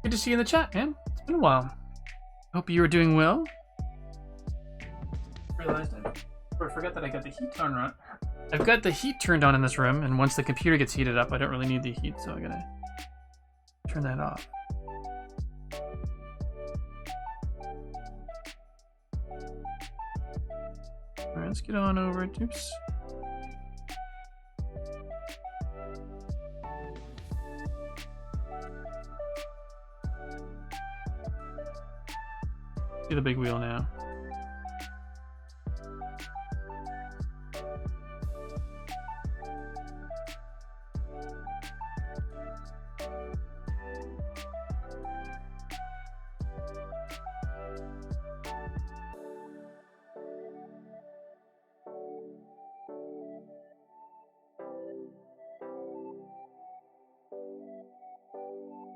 Good to see you in the chat, man. It's been a while. Hope you are doing well. Realized I forgot that I got the heat on I've got the heat turned on in this room, and once the computer gets heated up, I don't really need the heat, so I gotta turn that off. Alright, let's get on over it. Oops. See the big wheel now.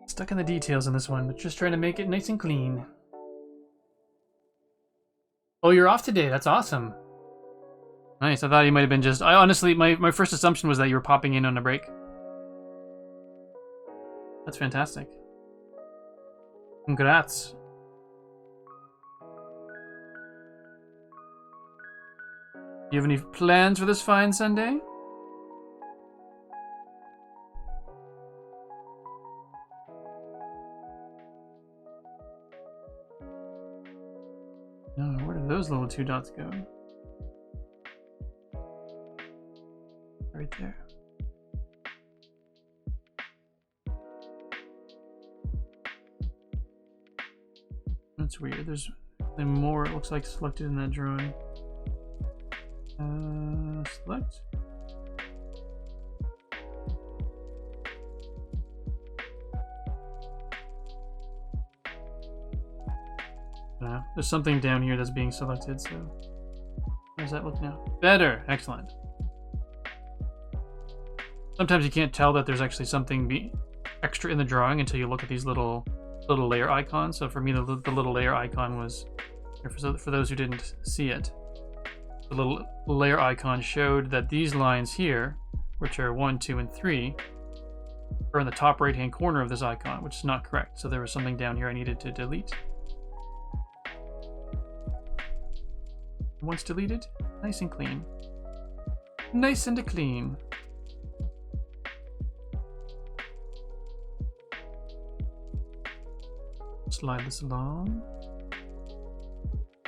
Stuck in the details in this one, but just trying to make it nice and clean. Oh, you're off today. That's awesome. Nice. I thought you might have been just... I honestly, my first assumption was that you were popping in on a break. That's fantastic. Congrats. Do you have any plans for this fine Sunday? No, where did those little 2 dots go? Right there. That's weird. There's more, it looks like, selected in that drawing. Select. There's something down here that's being selected, so how does that look now? Better! Excellent. Sometimes you can't tell that there's actually something extra in the drawing until you look at these little layer icons. So for me, the little layer icon was, for those who didn't see it, the little layer icon showed that these lines here, which are 1, 2, and 3, are in the top right-hand corner of this icon, which is not correct. So there was something down here I needed to delete. Once deleted, nice and clean. Nice and clean. Slide this along.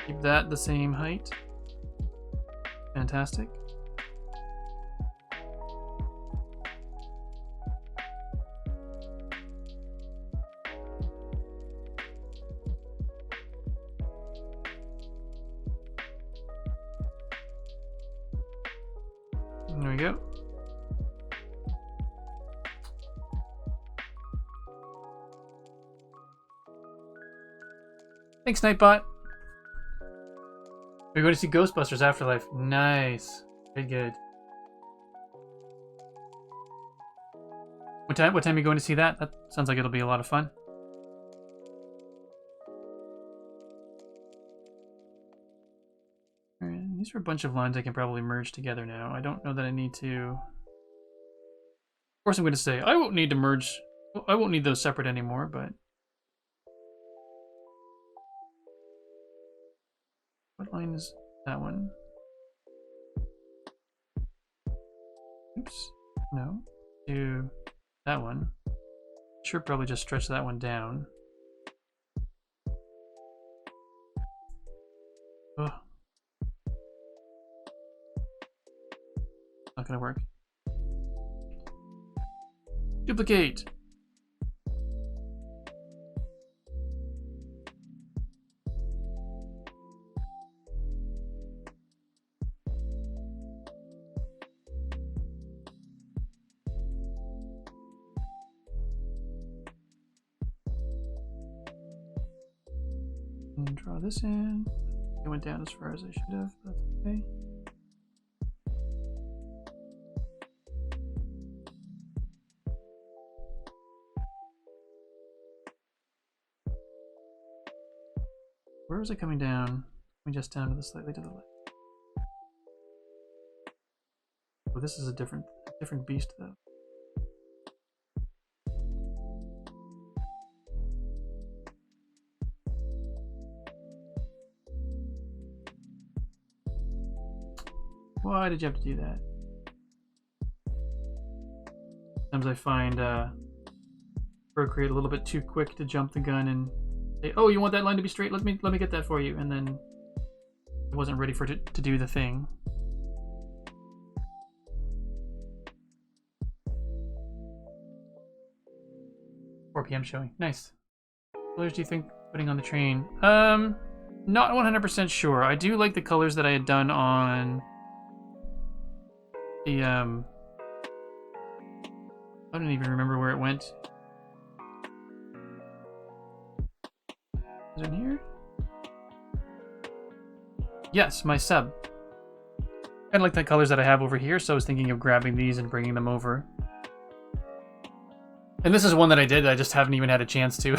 Keep that the same height. Fantastic. There we go. Thanks, Nightbot. We're going to see Ghostbusters Afterlife. Nice. Very good. What time are you going to see that? That sounds like it'll be a lot of fun. Alright, these are a bunch of lines I can probably merge together now. I don't know that I need to... Of course I'm going to say, I won't need to merge... I won't need those separate anymore, but... What line is that one? Oops. No. Do that one. Should probably just stretch that one down. Ugh. Not gonna work. Duplicate! And draw this in. It went down as far as I should have, but that's okay. Where was it coming down? Coming just down to the slightly to the left. Oh, this is a different beast though. Why did you have to do that? Sometimes I find Procreate a little bit too quick to jump the gun and say, "Oh, you want that line to be straight? Let me get that for you," and then I wasn't ready for it to do the thing. 4 p.m. showing. Nice. What colors do you think putting on the train? Not 100% sure. I do like the colors that I had done on the I don't even remember where it went. Is it in here? Yes, my sub. Kind of like the colors that I have over here, so I was thinking of grabbing these and bringing them over. And this is one that I did, I just haven't even had a chance to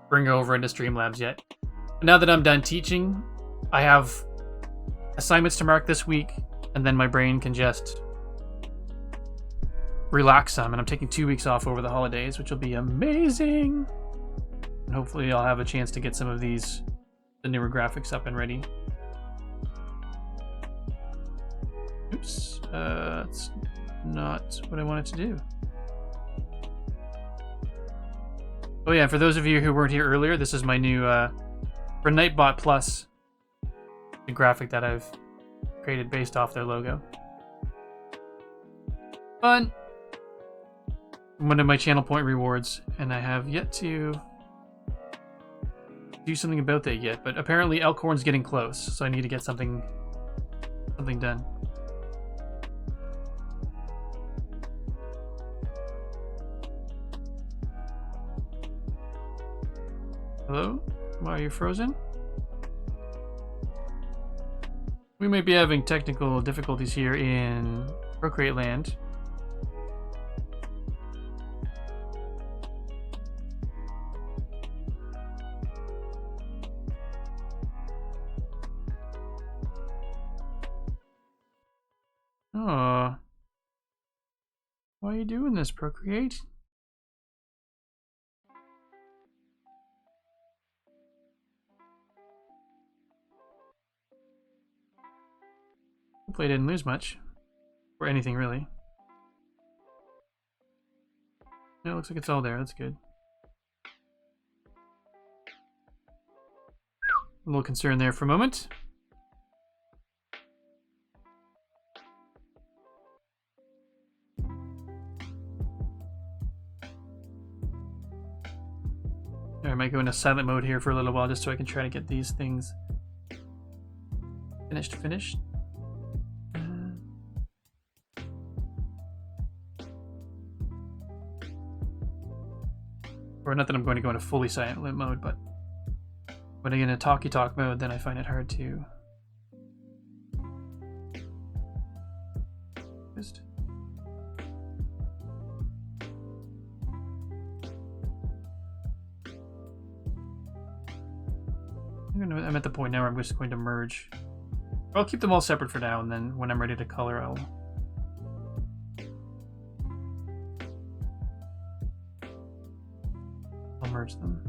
bring over into Streamlabs yet. But now that I'm done teaching, I have assignments to mark this week, and then my brain can just relax some, and I'm taking 2 weeks off over the holidays, which will be amazing! And hopefully I'll have a chance to get some of these, the newer graphics up and ready. Oops, that's not what I wanted to do. Oh yeah, for those of you who weren't here earlier, this is my new, for Nightbot Plus, the graphic that I've created based off their logo. Fun! One of my channel point rewards, and I have yet to do something about that yet, but apparently Elkhorn's getting close, so I need to get something done. Hello? Why are you frozen? We might be having technical difficulties here in Procreate land. Oh. Why are you doing this, Procreate? Hopefully I didn't lose much. Or anything, really. No, it looks like it's all there. That's good. A little concerned there for a moment. I might go into silent mode here for a little while just so I can try to get these things finished. Or not that I'm going to go into fully silent mode, but when I get into talkie-talk mode, then I find it hard to just I'm at the point now where I'm just going to merge. I'll keep them all separate for now, and then when I'm ready to color, I'll merge them.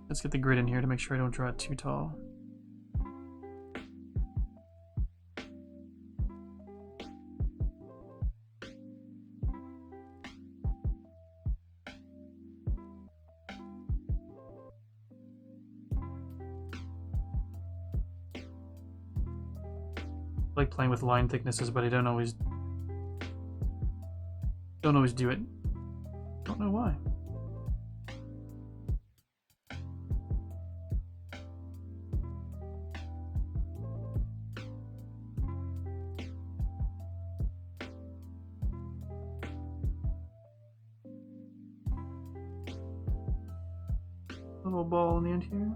Let's get the grid in here to make sure I don't draw it too tall. I like playing with line thicknesses, but I don't always do it. Don't know why. Little ball in the end here.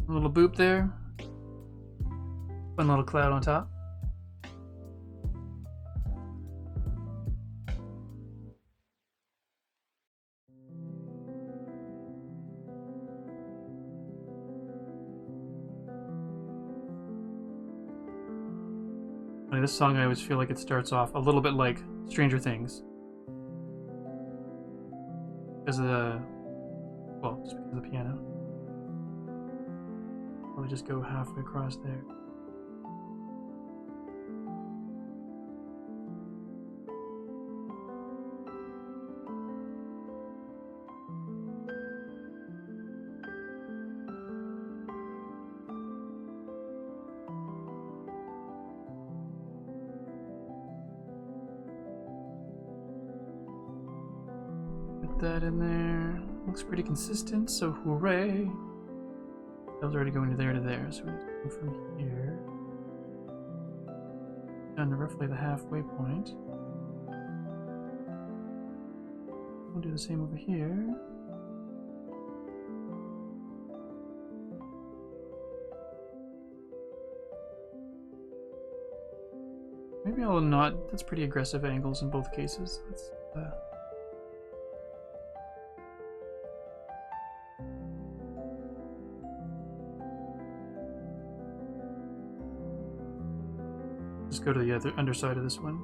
A little boop there. Fun little cloud on top. this song I always feel like it starts off a little bit like Stranger Things. Because of the... well, just because of the piano. Probably just go halfway across there. That in there looks pretty consistent, so hooray. That was already going to there, so we go from here down to roughly the halfway point. We'll do the same over here. Maybe I'll not. That's pretty aggressive angles in both cases. Let's just go to the other underside of this one.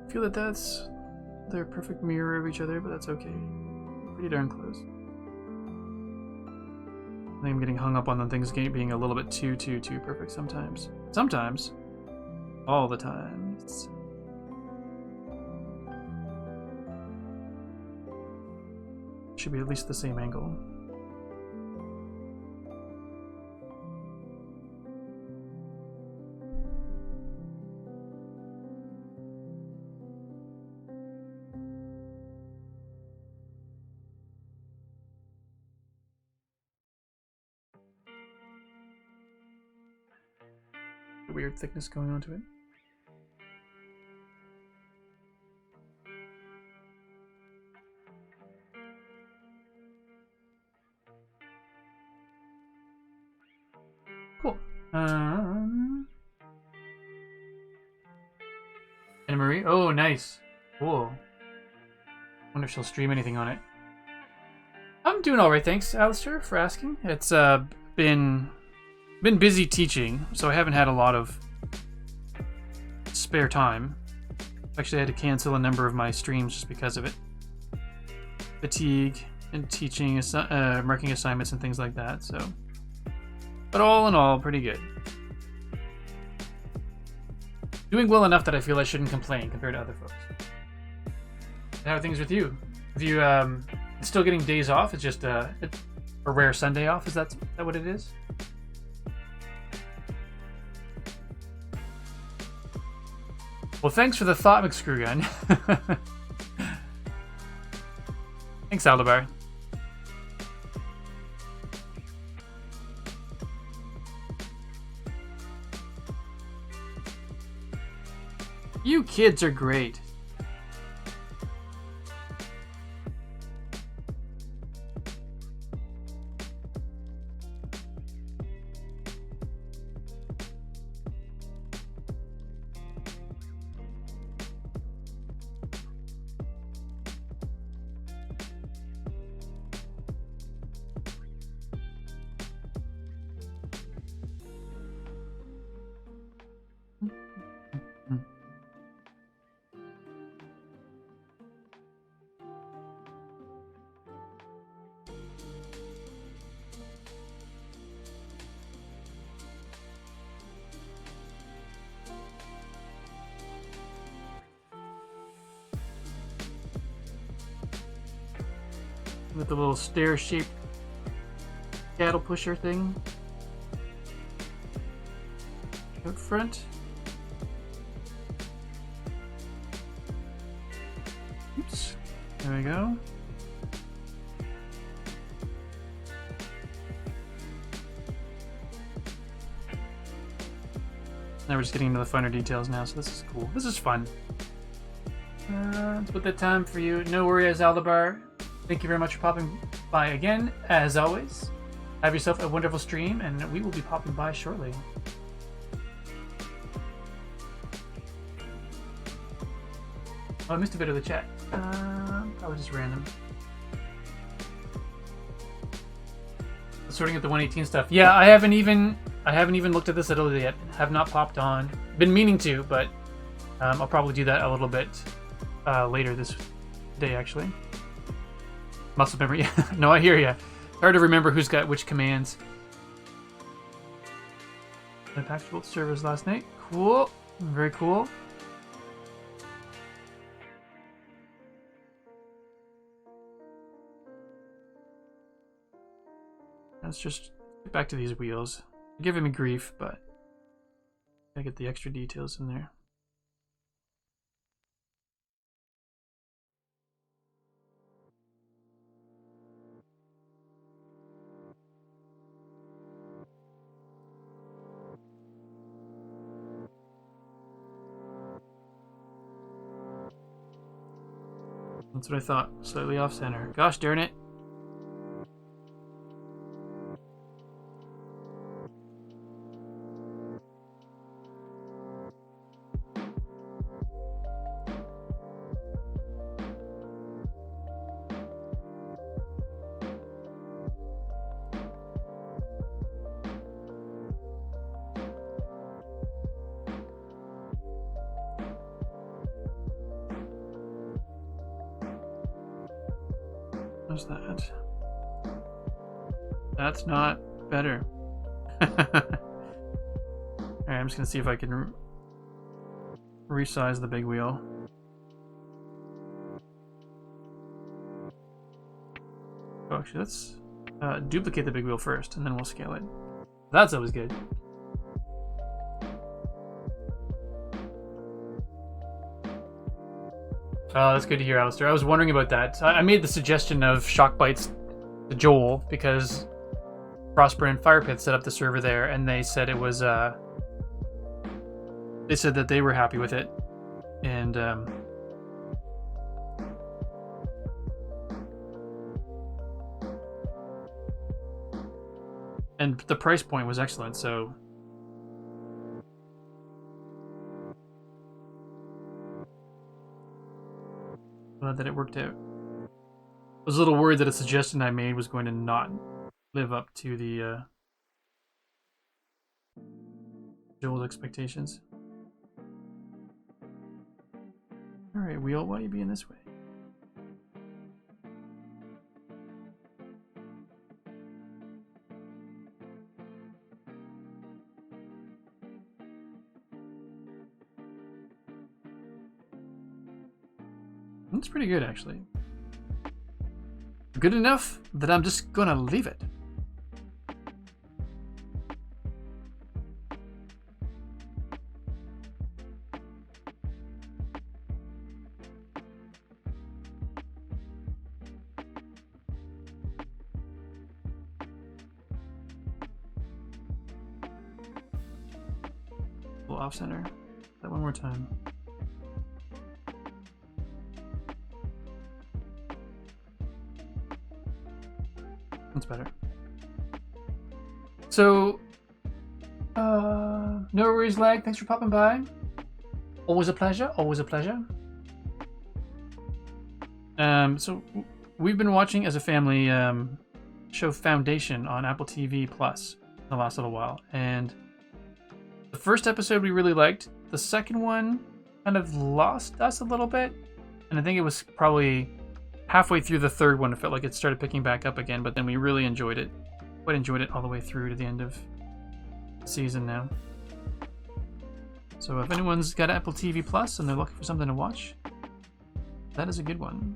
I feel that that's their perfect mirror of each other, but that's okay. Pretty darn close. I think I'm getting hung up on the things being a little bit too perfect sometimes. Sometimes. All the times. Should be at least the same angle. Weird thickness going onto it. Cool. Anna Marie. Oh, nice. Cool. Wonder if she'll stream anything on it. I'm doing all right, thanks, Alistair, for asking. It's been busy teaching, so I haven't had a lot of spare time. Actually, I had to cancel a number of my streams just because of it. Fatigue and teaching, marking assignments and things like that, so. But all in all, pretty good. Doing well enough that I feel I shouldn't complain compared to other folks. How are things with you? Have you still getting days off? It's just a rare Sunday off, is that what it is? Well, thanks for the thought, McScrewgun. Thanks, Aldebar. You kids are great. With the little stair-shaped cattle pusher thing out front. Oops. There we go. Now we're just getting into the funner details now, so this is cool. This is fun. Let's put that time for you. No worries, Aldebar. Thank you very much for popping by again, as always. Have yourself a wonderful stream, and we will be popping by shortly. Oh, I missed a bit of the chat. Probably just random. Sorting at the 118 stuff. Yeah, I haven't even looked at this at all yet. Have not popped on. Been meaning to, but I'll probably do that a little bit later this day, actually. Muscle memory. No, I hear ya. Hard to remember who's got which commands. I packed both servers last night. Cool. Very cool. Let's just get back to these wheels. Giving me grief, but I get the extra details in there. That's what I thought. Slightly off center. Gosh darn it. What's that? That's not better. Alright, I'm just gonna see if I can resize the big wheel. Oh, actually, let's duplicate the big wheel first, and then we'll scale it. That's always good. Oh, that's good to hear, Alistair. I was wondering about that. I made the suggestion of shock bites to Joel because Prosper and Firepit set up the server there, and they said it was. They said that they were happy with it, and the price point was excellent. So. That it worked out. I was a little worried that a suggestion I made was going to not live up to the Joel's expectations. Alright, wheel, why are you being this way? That's pretty good, actually. Good enough that I'm just gonna leave it. A little off center. That one more time. That's better. So, no worries, Lag. Thanks for popping by. Always a pleasure. Always a pleasure. So we've been watching as a family show Foundation on Apple TV Plus the last little while, and the first episode we really liked. The second one kind of lost us a little bit, and I think it was probably halfway through the third one, it felt like it started picking back up again, but then we really enjoyed it. Quite enjoyed it all the way through to the end of the season now. So if anyone's got Apple TV Plus and they're looking for something to watch, that is a good one.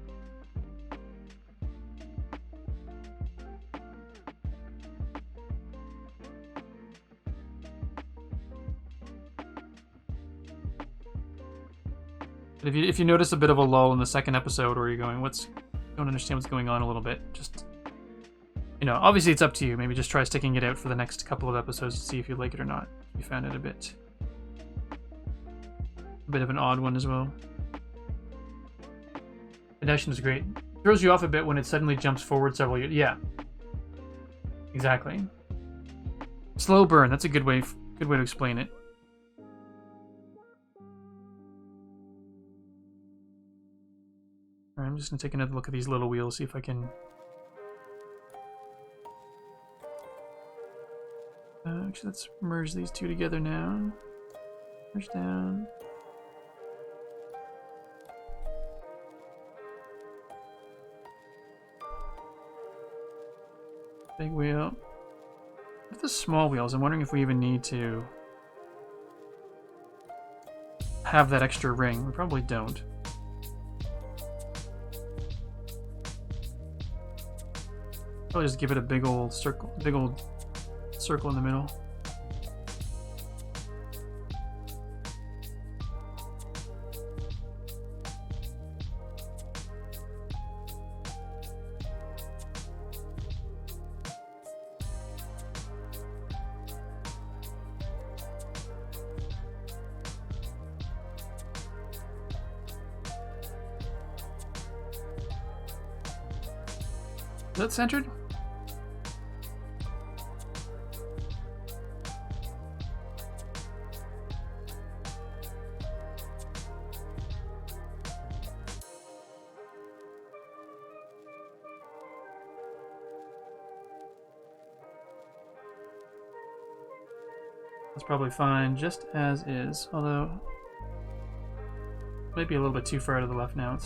But if you notice a bit of a lull in the second episode where you're going, don't understand what's going on a little bit, just, obviously it's up to you. Maybe just try sticking it out for the next couple of episodes to see if you like it or not. You found it a bit of an odd one as well. Foundation is great. Throws you off a bit when it suddenly jumps forward several years. Yeah. Exactly. Slow burn. That's a good way to explain it. All right, I'm just gonna take another look at these little wheels, see if I can. Actually, let's merge these two together now. Merge down. Big wheel. With the small wheels, I'm wondering if we even need to have that extra ring. We probably don't. Probably just give it a big old circle in the middle. Is that centered? That's probably fine, just as is. Although, might be a little bit too far to the left now.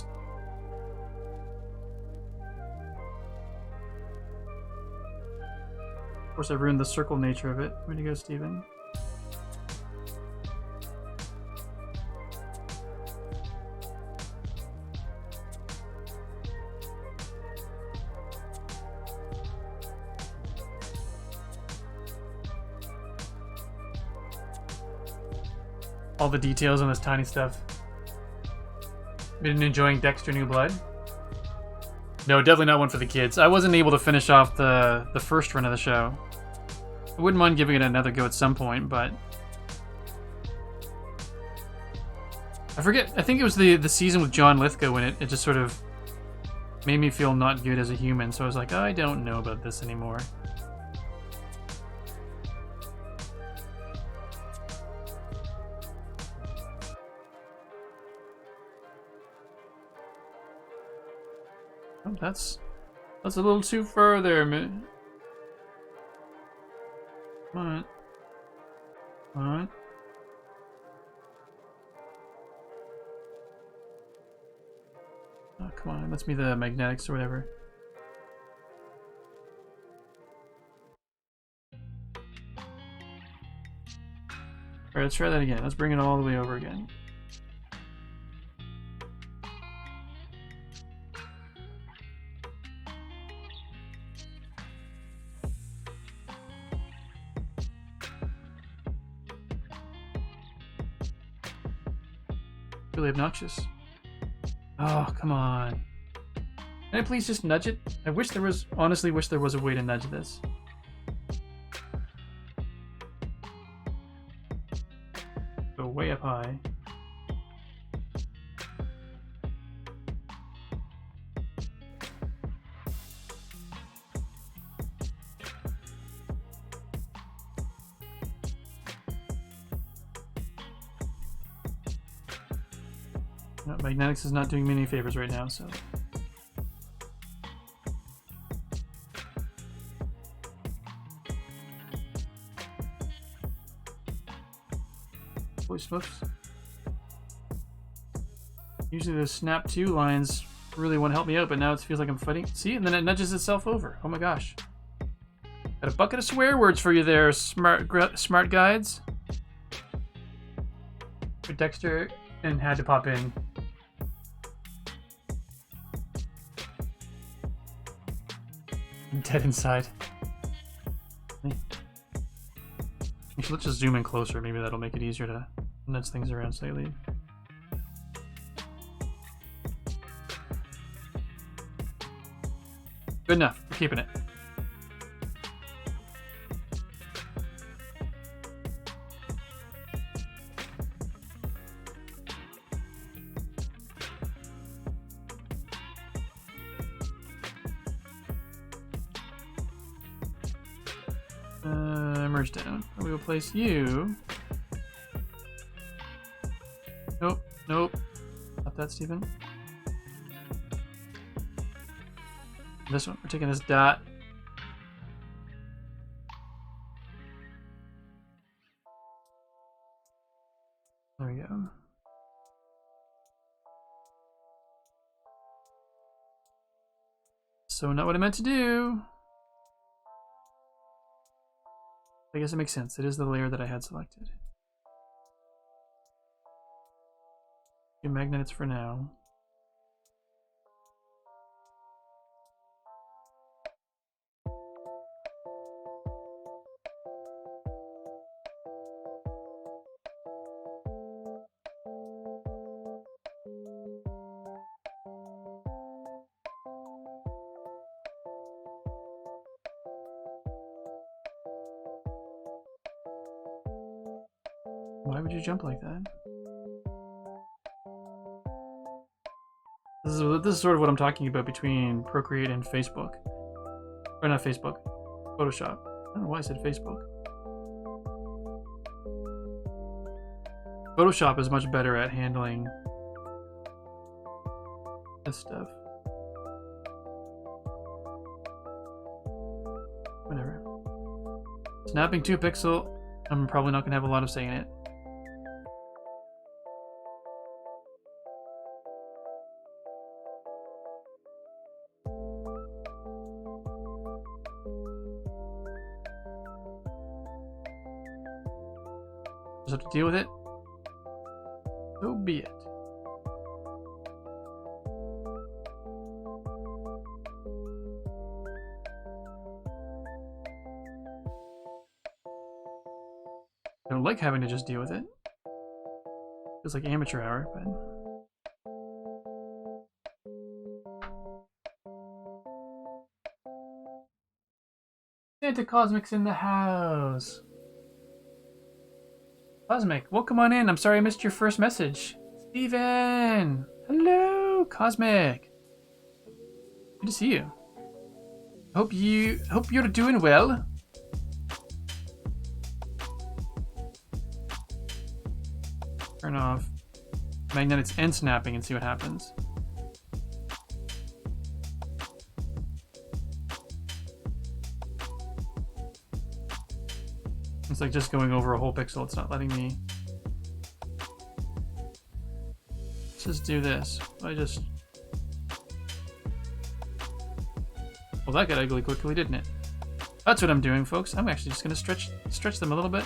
Of course, I ruined the circle nature of it. Where'd you go, Steven? All the details on this tiny stuff. Been enjoying Dexter New Blood? No, definitely not one for the kids. I wasn't able to finish off the first run of the show. I wouldn't mind giving it another go at some point, but I forget. I think it was the season with John Lithgow in it. It just sort of made me feel not good as a human. So I was like, I don't know about this anymore. Oh, that's a little too far there, man. Come on. Come on. Oh, come on. It must be the magnetics or whatever. Alright, let's try that again. Let's bring it all the way over again. Really obnoxious. Oh, come on. Can I please just nudge it? I wish there was, honestly wish there was a way to nudge this. Go way up high. No, magnetics is not doing me any favors right now, so. Holy smokes. Usually the snap 2 lines really want to help me out, but now it feels like I'm fighting. See, and then it nudges itself over. Oh my gosh. Got a bucket of swear words for you there, smart guides. For Dexter and had to pop in. I'm dead inside. Actually, let's just zoom in closer. Maybe that'll make it easier to nudge things around slightly. Good enough. We're keeping it. Merge down. We will place you. Nope, nope. Not that, Stephen. This one, we're taking this dot. There we go. So not what I meant to do. I guess it makes sense. It is the layer that I had selected. Do magnets for now. Why would you jump like that? This is sort of what I'm talking about between Procreate and Facebook. Or not Facebook, Photoshop. I don't know why I said Facebook. Photoshop is much better at handling this stuff. Whatever. Snapping 2 pixel, I'm probably not going to have a lot of say in it. Just have to deal with it. So be it. I don't like having to just deal with it. Feels like amateur hour, but... Santa Cosmic's in the house. Cosmic, welcome on in. I'm sorry I missed your first message. Steven! Hello, Cosmic. Good to see you. Hope you're doing well. Turn off magnetics and snapping and see what happens. It's like just going over a whole pixel. It's not letting me. Let's just do this. Well, that got ugly quickly, didn't it? That's what I'm doing, folks. I'm actually just gonna stretch them a little bit.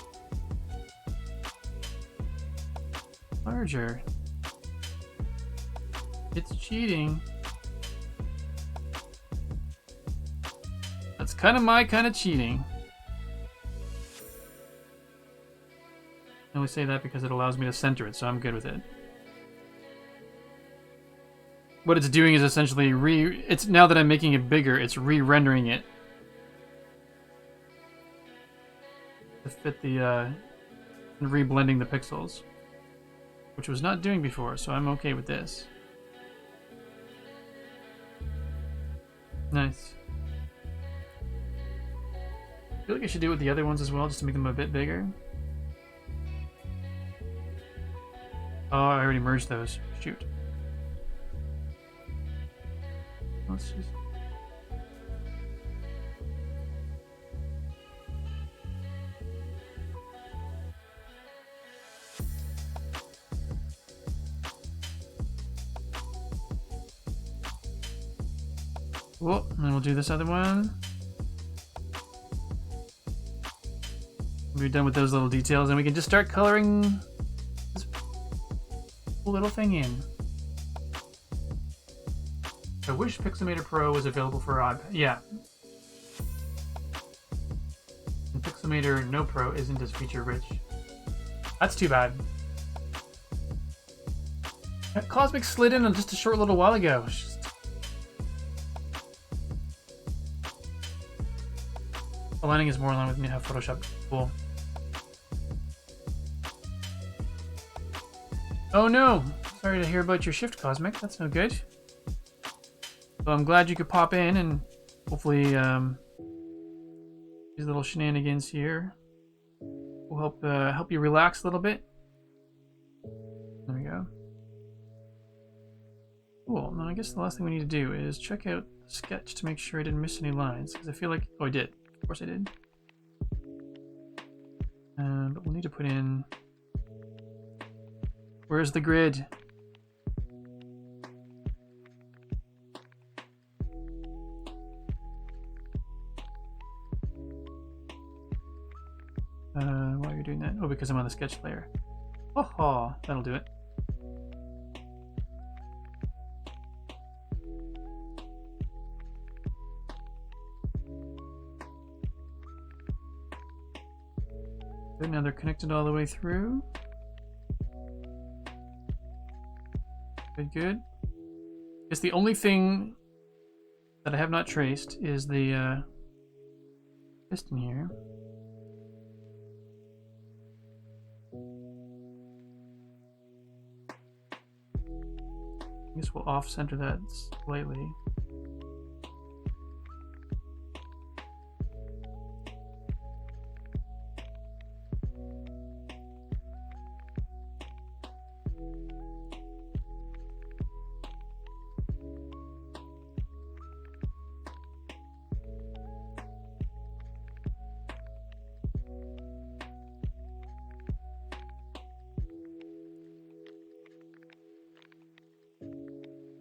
Larger. It's cheating. That's kind of my kind of cheating. I only say that because it allows me to center it, so I'm good with it. What it's doing is essentially it's now that I'm making it bigger, it's re-rendering it to fit the and re-blending the pixels, which was not doing before, so I'm okay with this. Nice. I feel like I should do it with the other ones as well, just to make them a bit bigger. Oh, I already merged those. Shoot. Let's just... Cool, and then we'll do this other one. We're done with those little details, and we can just start coloring this little thing in. I wish Pixelmator Pro was available for iPad. Yeah. And Pixelmator No Pro isn't as feature rich. That's too bad. That Cosmic slid in just a short little while ago. Aligning is more in line with me how Photoshop is cool. Oh no! Sorry to hear about your shift, Cosmic. That's no good. So I'm glad you could pop in and hopefully These little shenanigans here will help you relax a little bit. There we go. Cool. Now I guess the last thing we need to do is check out the sketch to make sure I didn't miss any lines, because I feel like... Oh, I did. Of course I did. But we'll need to put in... Where's the grid? Why are you doing that? Oh, because I'm on the sketch layer. Oh, that'll do it. Good, now they're connected all the way through. Good. I guess the only thing that I have not traced is the piston here. I guess we'll off-center that slightly.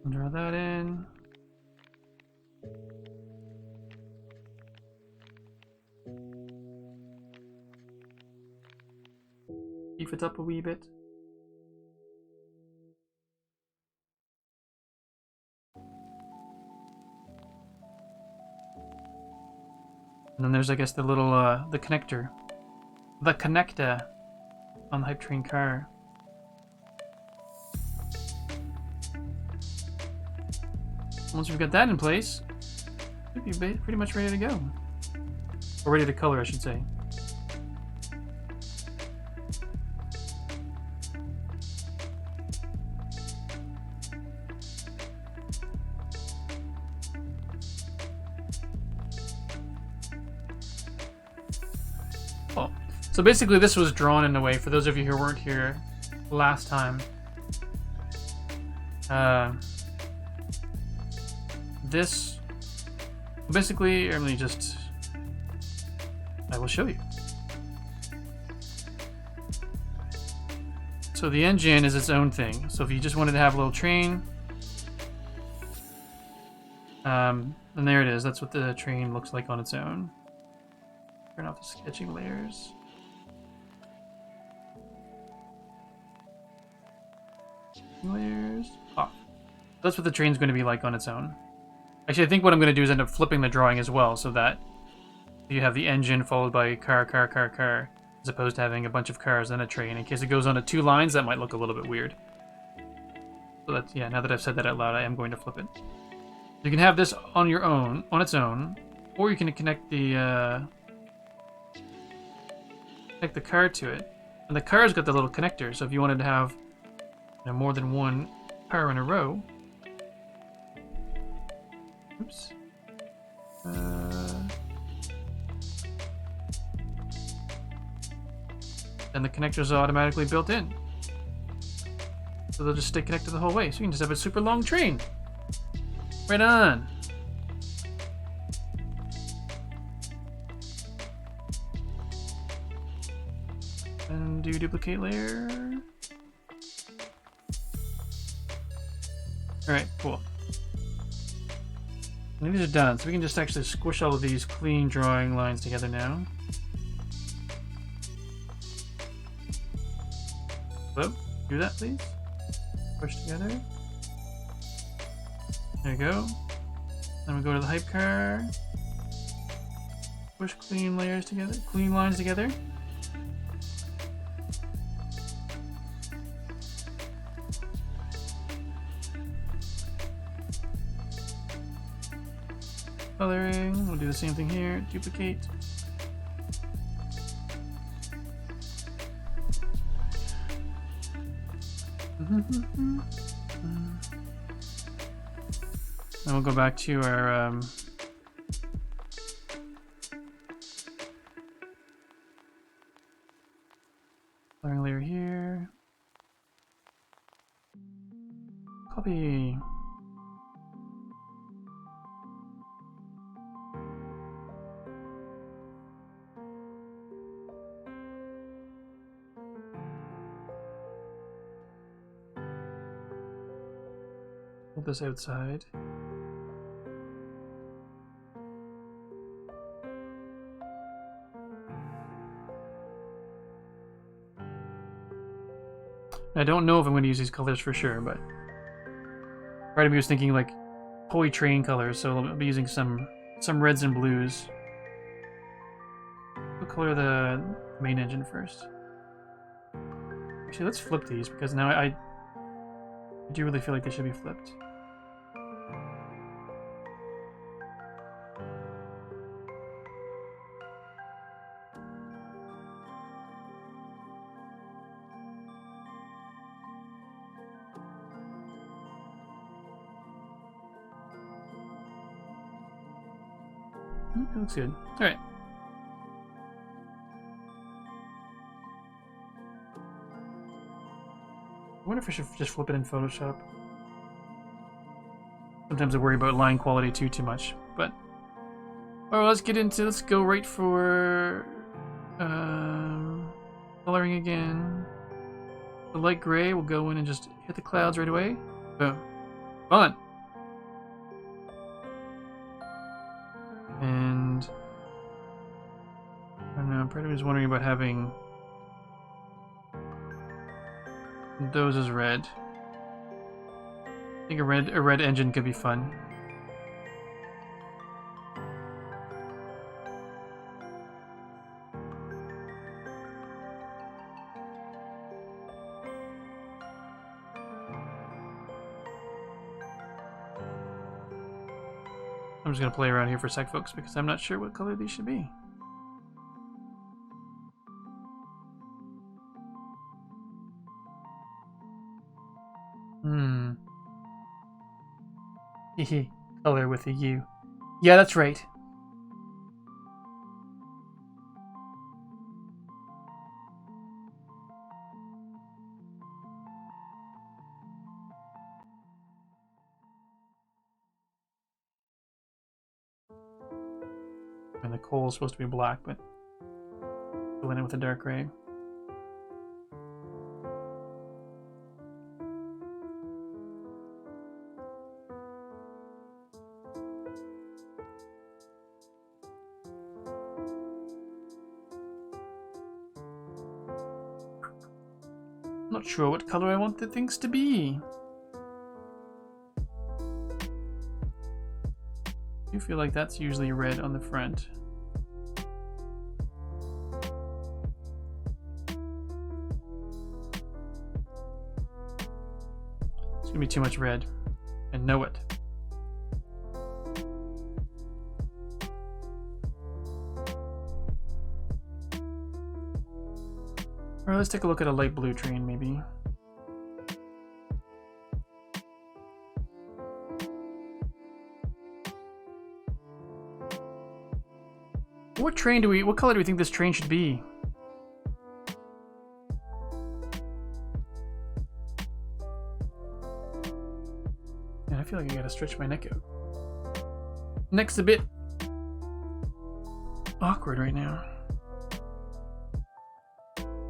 Draw that in. Beef it up a wee bit. And then there's, I guess, the little, the connector. The connector on the hype train car. Once we've got that in place, should be pretty much ready to go. Or ready to color, I should say. Oh, so basically this was drawn in a way, for those of you who weren't here last time. This basically, let me just, I will show you. So the engine is its own thing. So if you just wanted to have a little train, then there it is. That's what the train looks like on its own. Turn off the sketching layers. Layers off. That's what the train's going to be like on its own. Actually, I think what I'm going to do is end up flipping the drawing as well, so that you have the engine followed by car, as opposed to having a bunch of cars and a train. In case it goes onto two lines, that might look a little bit weird. So that's, yeah, now that I've said that out loud, I am going to flip it. You can have this on your own, on its own, or you can connect the car to it. And the car's got the little connector, so if you wanted to have, you know, more than one car in a row. Oops. And the connectors are automatically built in. So they'll just stay connected the whole way. So you can just have a super long train. Right on. And do duplicate layer. Alright, cool. And these are done, so we can just actually squish all of these clean drawing lines together now. Whoa, do that please. Push together. There you go. Then we go to the hype car. Push clean layers together, clean lines together. Coloring, we'll do the same thing here, duplicate. Then we'll go back to our probably... Hold this outside. I don't know if I'm going to use these colors for sure, but part of me was thinking like toy train colors, so I'll be using some reds and blues. We'll color the main engine first. Actually, let's flip these because now I do really feel like they should be flipped. It looks good. Alright. I wonder if I should just flip it in Photoshop. Sometimes I worry about line quality too much, but... Alright, let's go right for... coloring again. The light gray, we'll go in and just hit the clouds right away. Boom. Fun! And I don't know, part of me was wondering about having those as red. I think a red engine could be fun. I'm just going to play around here for a sec, folks, because I'm not sure what color these should be. Hehe, color with a U. Yeah, that's right. And the coal is supposed to be black, but go in it with a dark gray. I'm not sure what color I want the things to be. I feel like that's usually red on the front. It's gonna be too much red. I know it. Alright, let's take a look at a light blue train, maybe. What color do we think this train should be? Man, I feel like I gotta stretch my neck out. Neck's a bit awkward right now.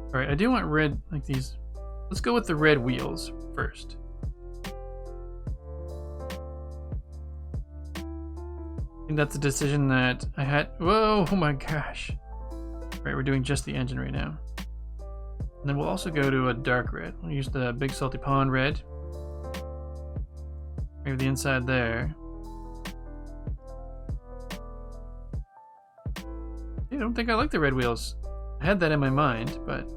Alright, I do want red, like these. Let's go with the red wheels first. I think that's a decision that I had. Whoa, oh my gosh. Right, we're doing just the engine right now. And then we'll also go to a dark red. We'll use the Big Salty Pond red. Maybe the inside there. I don't think I like the red wheels. I had that in my mind, but...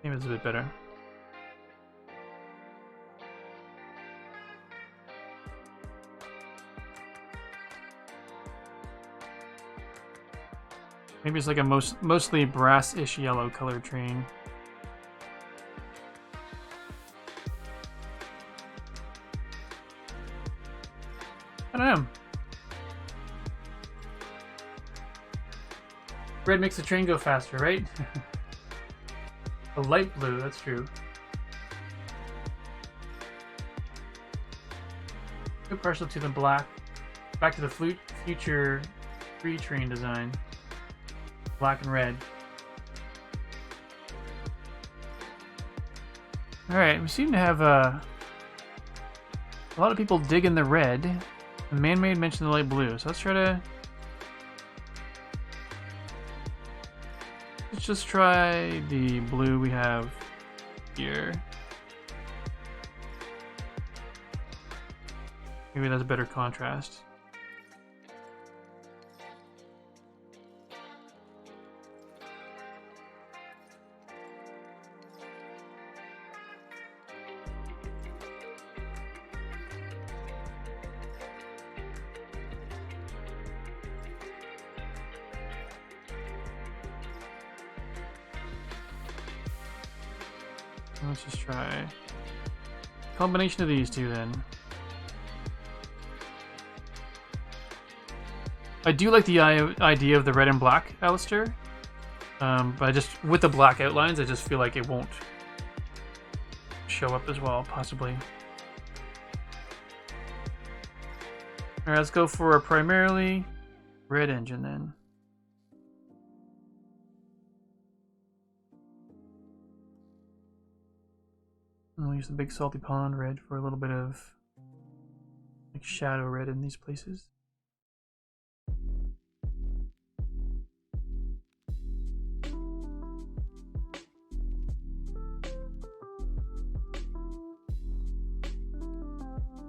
maybe it's a bit better. Maybe it's like a mostly brass-ish yellow colored train. I don't know. Red makes the train go faster, right? The light blue, that's true. Go partial to the black. Back to the future free train design. Black and red. Alright, we seem to have a lot of people digging the red. The man-made mentioned the light blue, so let's just try the blue we have here. Maybe that's better contrast. Let's just try a combination of these two then. I do like the idea of the red and black, Alistair. But I just, with the black outlines, I just feel like it won't show up as well, possibly. Alright, let's go for a primarily red engine then. I'll use the big salty pond red for a little bit of like shadow red in these places.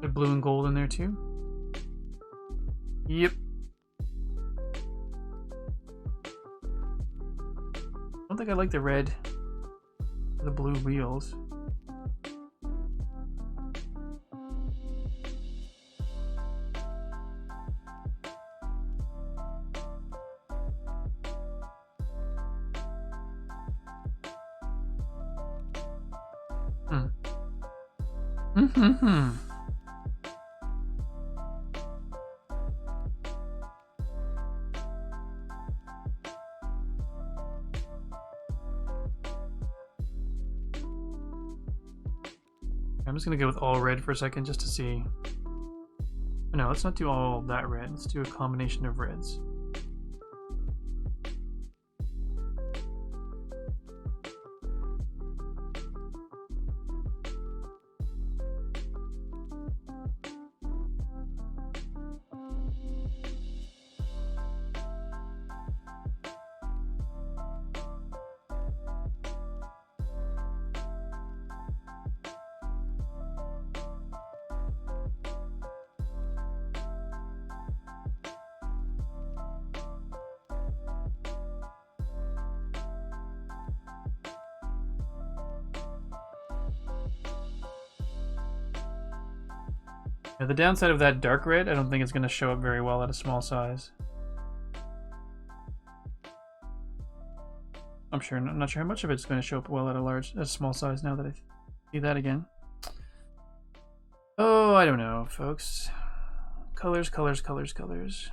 The blue and gold in there too. Yep. I don't think I like the red or the blue wheels. I'm just gonna go with all red for a second just to see. No, let's not do all that red. Let's do a combination of reds. Yeah, the downside of that dark red, I don't think it's going to show up very well at a small size. I'm not sure how much of it's going to show up well at a small size now that I see that again. Oh, I don't know, folks. Colors, colors, colors, colors.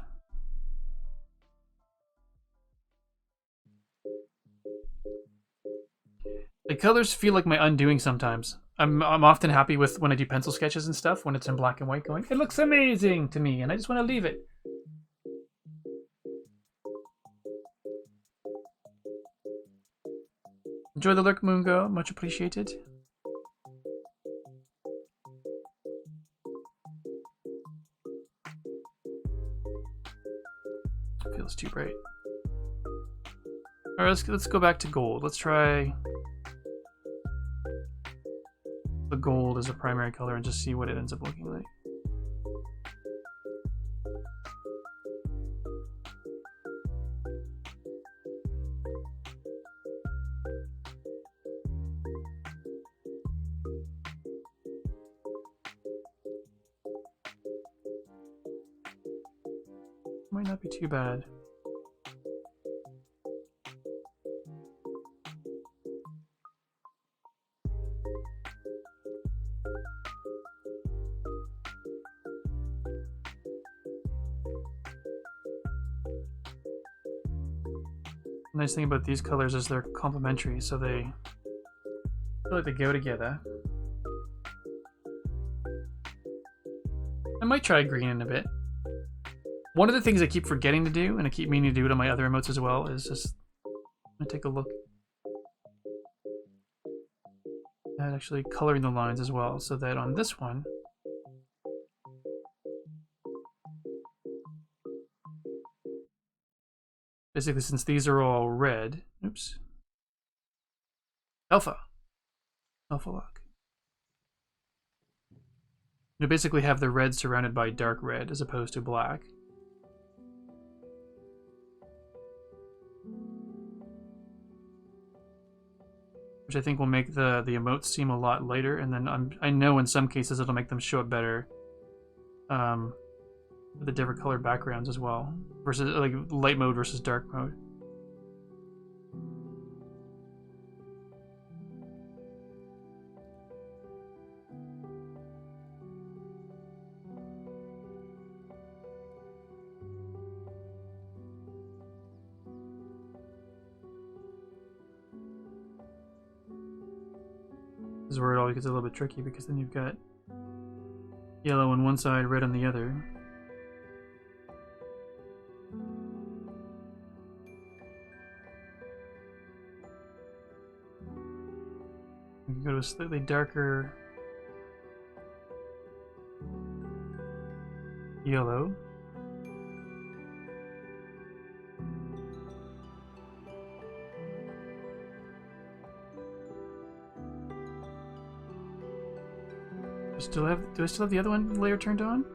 The colors feel like my undoing sometimes. I'm often happy with when I do pencil sketches and stuff, when it's in black and white going, it looks amazing to me, and I just want to leave it. Enjoy the lurk, Moongo. Much appreciated. Feels too bright. Alright, let's go back to gold. Let's try the gold as a primary color and just see what it ends up looking like. Might not be too bad. The nice thing about these colors is they're complementary, so they feel like they go together. I might try green in a bit. One of the things I keep forgetting to do, and I keep meaning to do it on my other emotes as well, is just... I'm gonna take a look at actually coloring the lines as well, so that on this one... Basically, since these are all red... Oops. Alpha lock. You basically have the red surrounded by dark red as opposed to black. Which I think will make the emotes seem a lot lighter, and then I know in some cases it'll make them show up better with the different colored backgrounds as well, versus like light mode versus dark mode. This is where it all gets a little bit tricky, because then you've got yellow on one side, red on the other. We can go to a slightly darker yellow. Do I still have the other one layer turned on?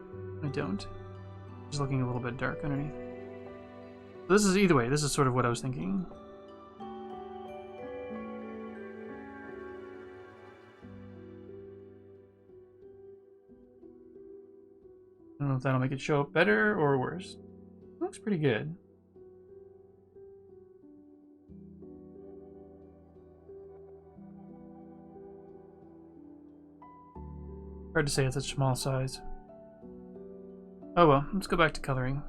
I don't. Just looking a little bit dark underneath. So this is, either way, this is sort of what I was thinking. I don't know if that'll make it show up better or worse. It looks pretty good. Hard to say at such small size. Oh well, let's go back to coloring.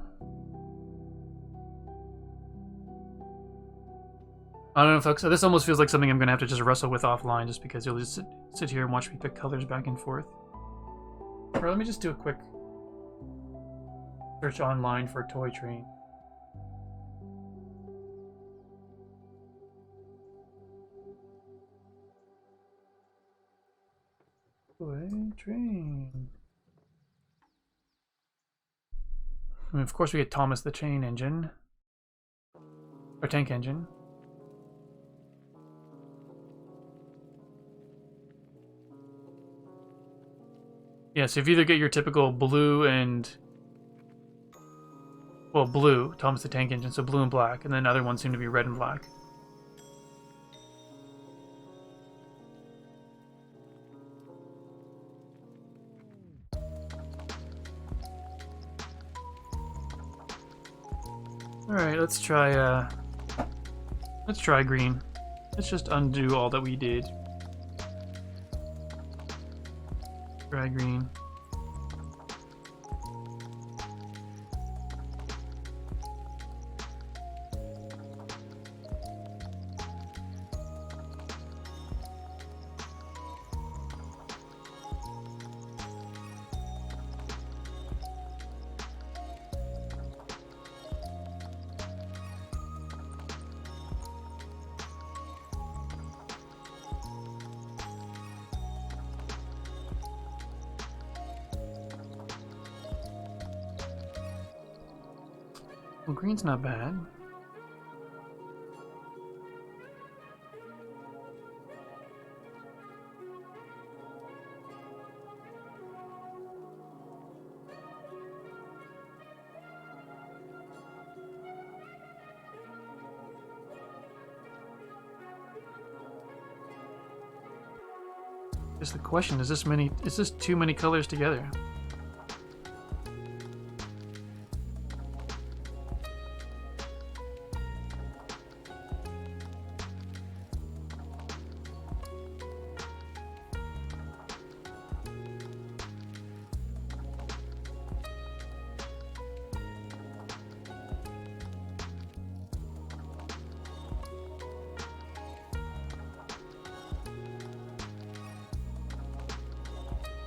I don't know, folks. This almost feels like something I'm going to have to just wrestle with offline, just because you'll just sit here and watch me pick colors back and forth. Or let me just do a quick search online for toy train. Toy train. And of course we get Thomas the Chain Engine. Or Tank Engine. Yeah, so if you either get your typical blue and... Well, blue, Thomas the Tank Engine, so blue and black, and then other ones seem to be red and black. Alright, let's try green. Let's just undo all that we did. Try green. Well, green's not bad. Just the question, is this too many colors together?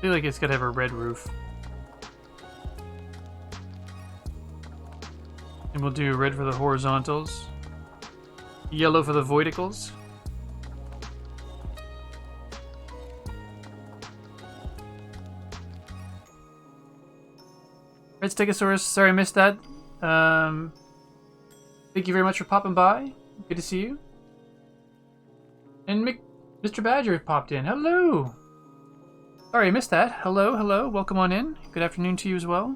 feel like it's gotta have a red roof. And we'll do red for the horizontals, yellow for the verticals. Red Stegosaurus, sorry I missed that. Thank you very much for popping by. Good to see you. And Mr. Badger popped in. Hello! Sorry I missed that. Hello, hello. Welcome on in. Good afternoon to you as well.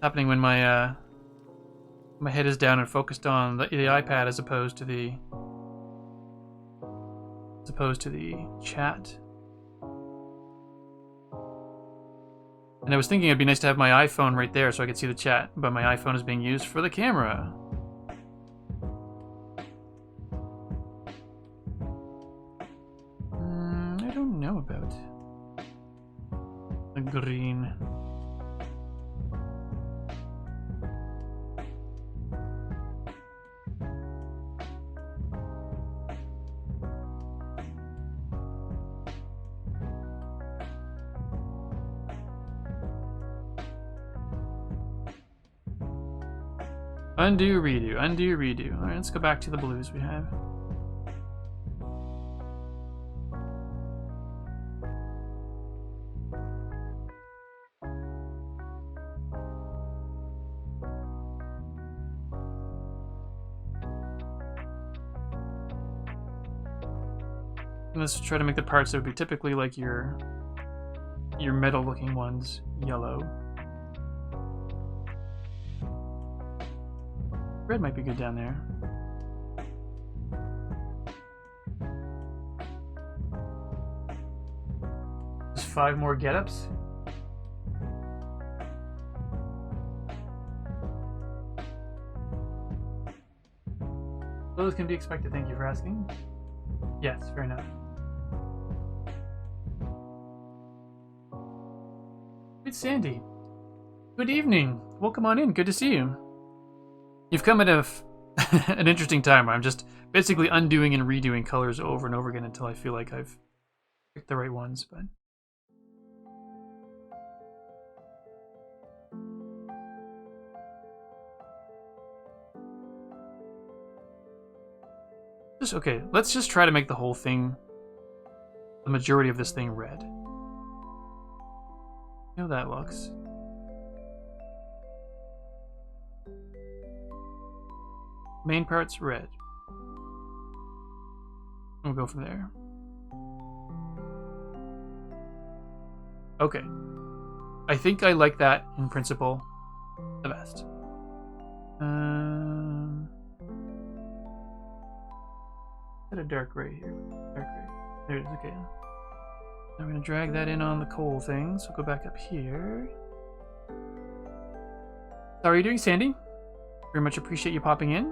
Happening when my my head is down and focused on the iPad as opposed to the chat. And I was thinking it'd be nice to have my iPhone right there so I could see the chat, but my iPhone is being used for the camera. I don't know about the green. Undo, redo, undo, redo. Alright, let's go back to the blues we have. Let's try to make the parts that would be typically like your metal looking ones yellow. Red might be good down there. Just 5 more get-ups. Those can be expected, thank you for asking. Yes, fair enough. It's Sandy. Good evening. Welcome on in. Good to see you. You've come at an interesting time where I'm just basically undoing and redoing colors over and over again until I feel like I've picked the right ones, but... Okay, let's just try to make the whole thing, the majority of this thing red. See how that looks. Main part's red. We'll go from there. Okay. I think I like that in principle the best. Got a dark gray here. Dark gray. There it is, okay. I'm gonna drag that in on the coal thing, so go back up here. How are you doing, Sandy? Very much appreciate you popping in.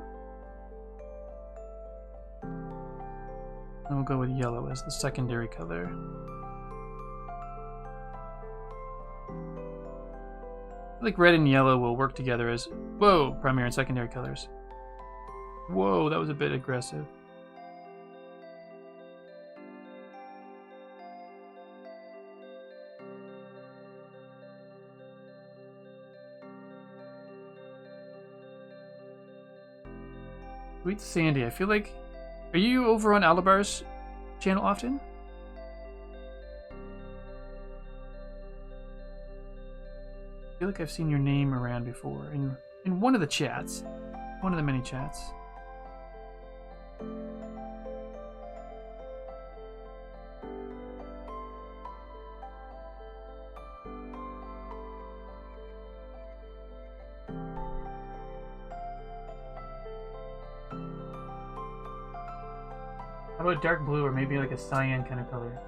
And we'll go with yellow as the secondary color. I think red and yellow will work together as, whoa, primary and secondary colors. Whoa, that was a bit aggressive. Sweet Sandy, I feel like... Are you over on Alabar's channel often? I feel like I've seen your name around before in one of the chats. One of the many chats. How about dark blue or maybe like a cyan kind of color?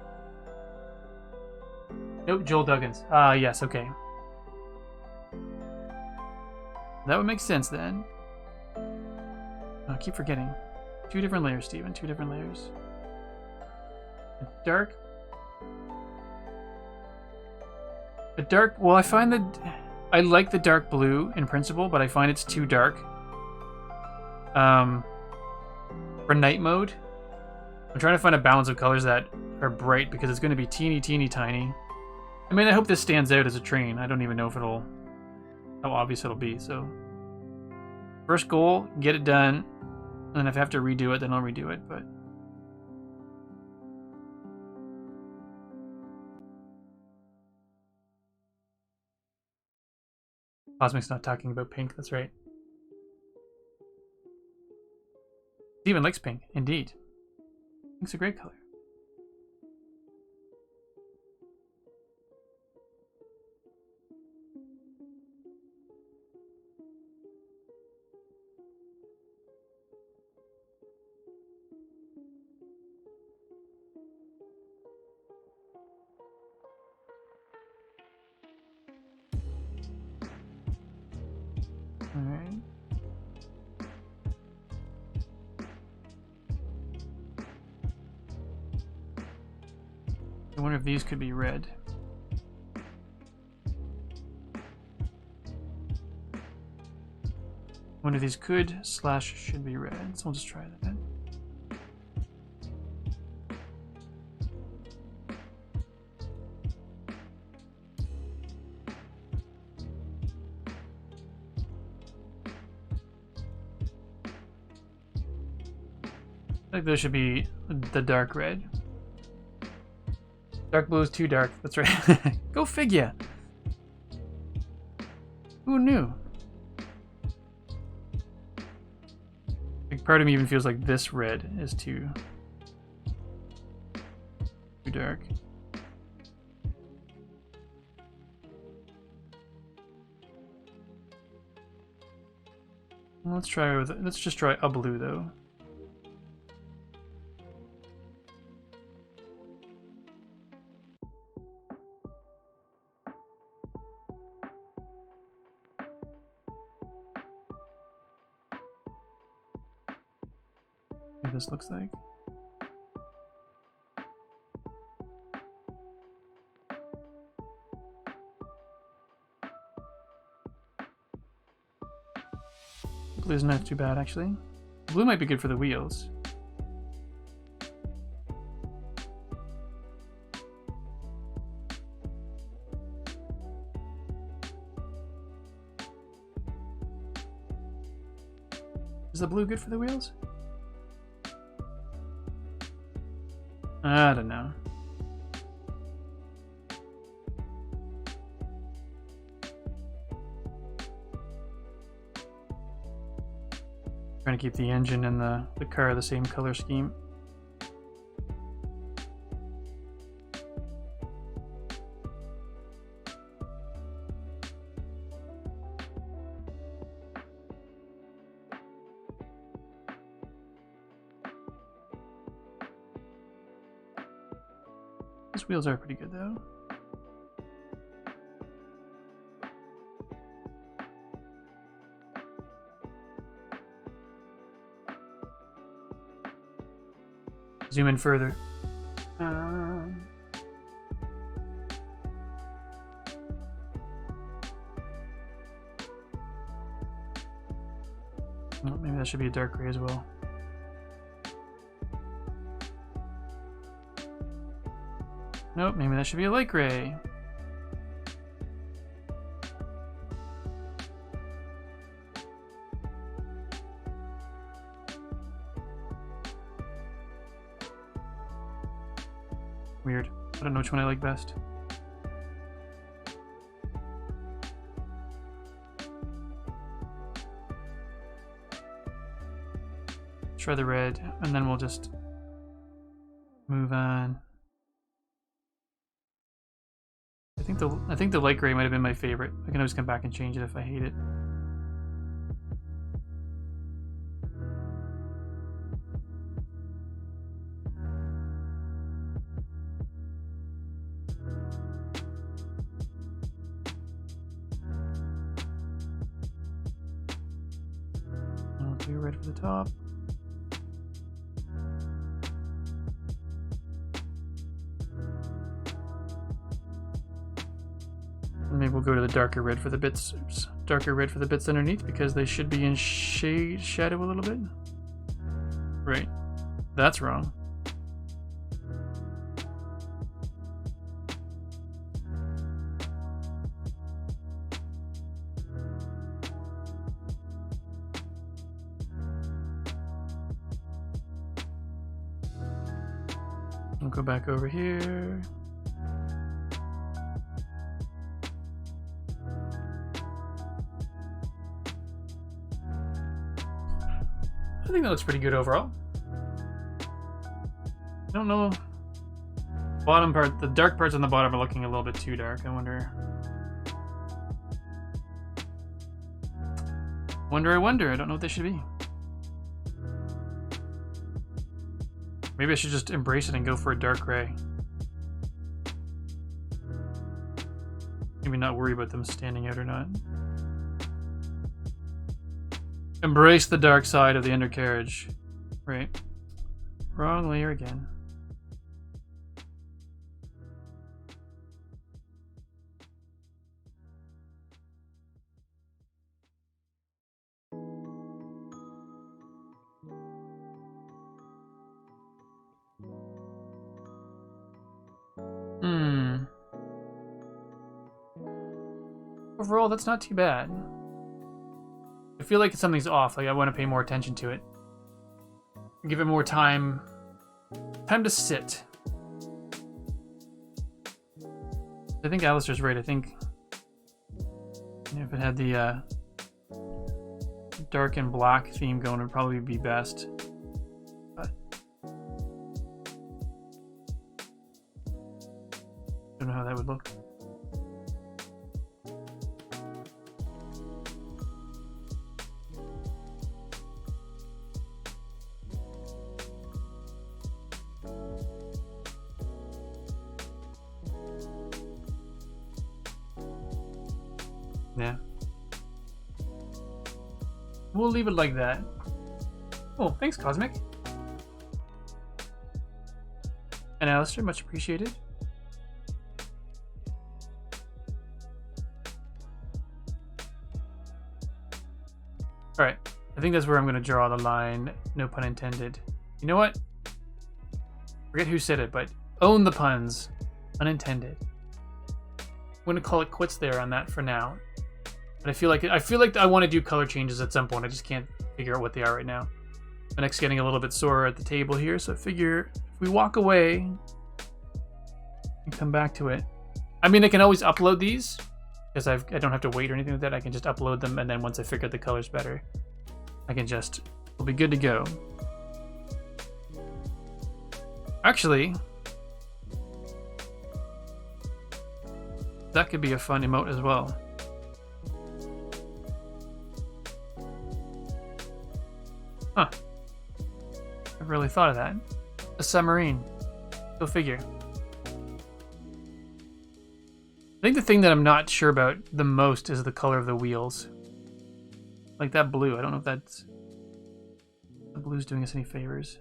Nope, Joel Duggins. Ah, yes, okay. That would make sense then. Oh, I keep forgetting. 2 different layers, Steven. 2 different layers. A dark. Well, I find that I like the dark blue in principle, but I find it's too dark. For night mode. I'm trying to find a balance of colors that are bright because it's going to be teeny tiny. I mean, I hope this stands out as a train. I don't even know if how obvious it'll be. So first goal, get it done, and if I have to redo it, then I'll redo it. But Cosmic's not talking about pink. That's right. Steven likes pink, indeed. Pink's a great color. All right. I wonder if these could be red. I wonder if these could/should be red. So we'll just try that. I think those should be the dark red. Dark blue is too dark. That's right. Go figure. Who knew? Like, part of me even feels like this red is too dark. Let's just try a blue though. What this looks like. Blue's not too bad actually. Blue might be good for the wheels. Is the blue good for the wheels? I don't know. Trying to keep the engine and the car the same color scheme. These wheels are pretty good though. Zoom in further. Oh, maybe that should be a dark gray as well. Nope, maybe that should be a light gray. Weird. I don't know which one I like best. Try the red, and then we'll just move on. I think the light gray might have been my favorite. I can always come back and change it if I hate it. I'll do red for the top. Maybe we'll go to the darker red for the bits. Oops, darker red for the bits underneath because they should be in shadow a little bit. Right. That's wrong. We'll go back over here. I think that looks pretty good overall. I don't know. Bottom part, the dark parts on the bottom are looking a little bit too dark. I wonder. I don't know what they should be. Maybe I should just embrace it and go for a dark gray. Maybe not worry about them standing out or not. Embrace the dark side of the undercarriage. Right. Wrong layer again. Overall, that's not too bad. I feel like something's off. Like I want to pay more attention to it. Give it more time. Time to sit. I think Alistair's right. I think if it had the dark and black theme going, it would probably be best. But I don't know how that would look. Yeah. We'll leave it like that. Oh, thanks, Cosmic. And Alistair, much appreciated. Alright, I think that's where I'm going to draw the line, no pun intended. You know what? Forget who said it, but own the puns. Unintended. I'm going to call it quits there on that for now. But I feel like I want to do color changes at some point. I just can't figure out what they are right now. My neck's getting a little bit sore at the table here, so I figure if we walk away and come back to it. I mean, I can always upload these because I don't have to wait or anything like that. I can just upload them, and then once I figure out the colors better, we'll be good to go. Actually, that could be a fun emote as well. Huh. I've really thought of that. A submarine. Go figure. I think the thing that I'm not sure about the most is the color of the wheels. Like that blue. I don't know if that's... The blue's doing us any favors.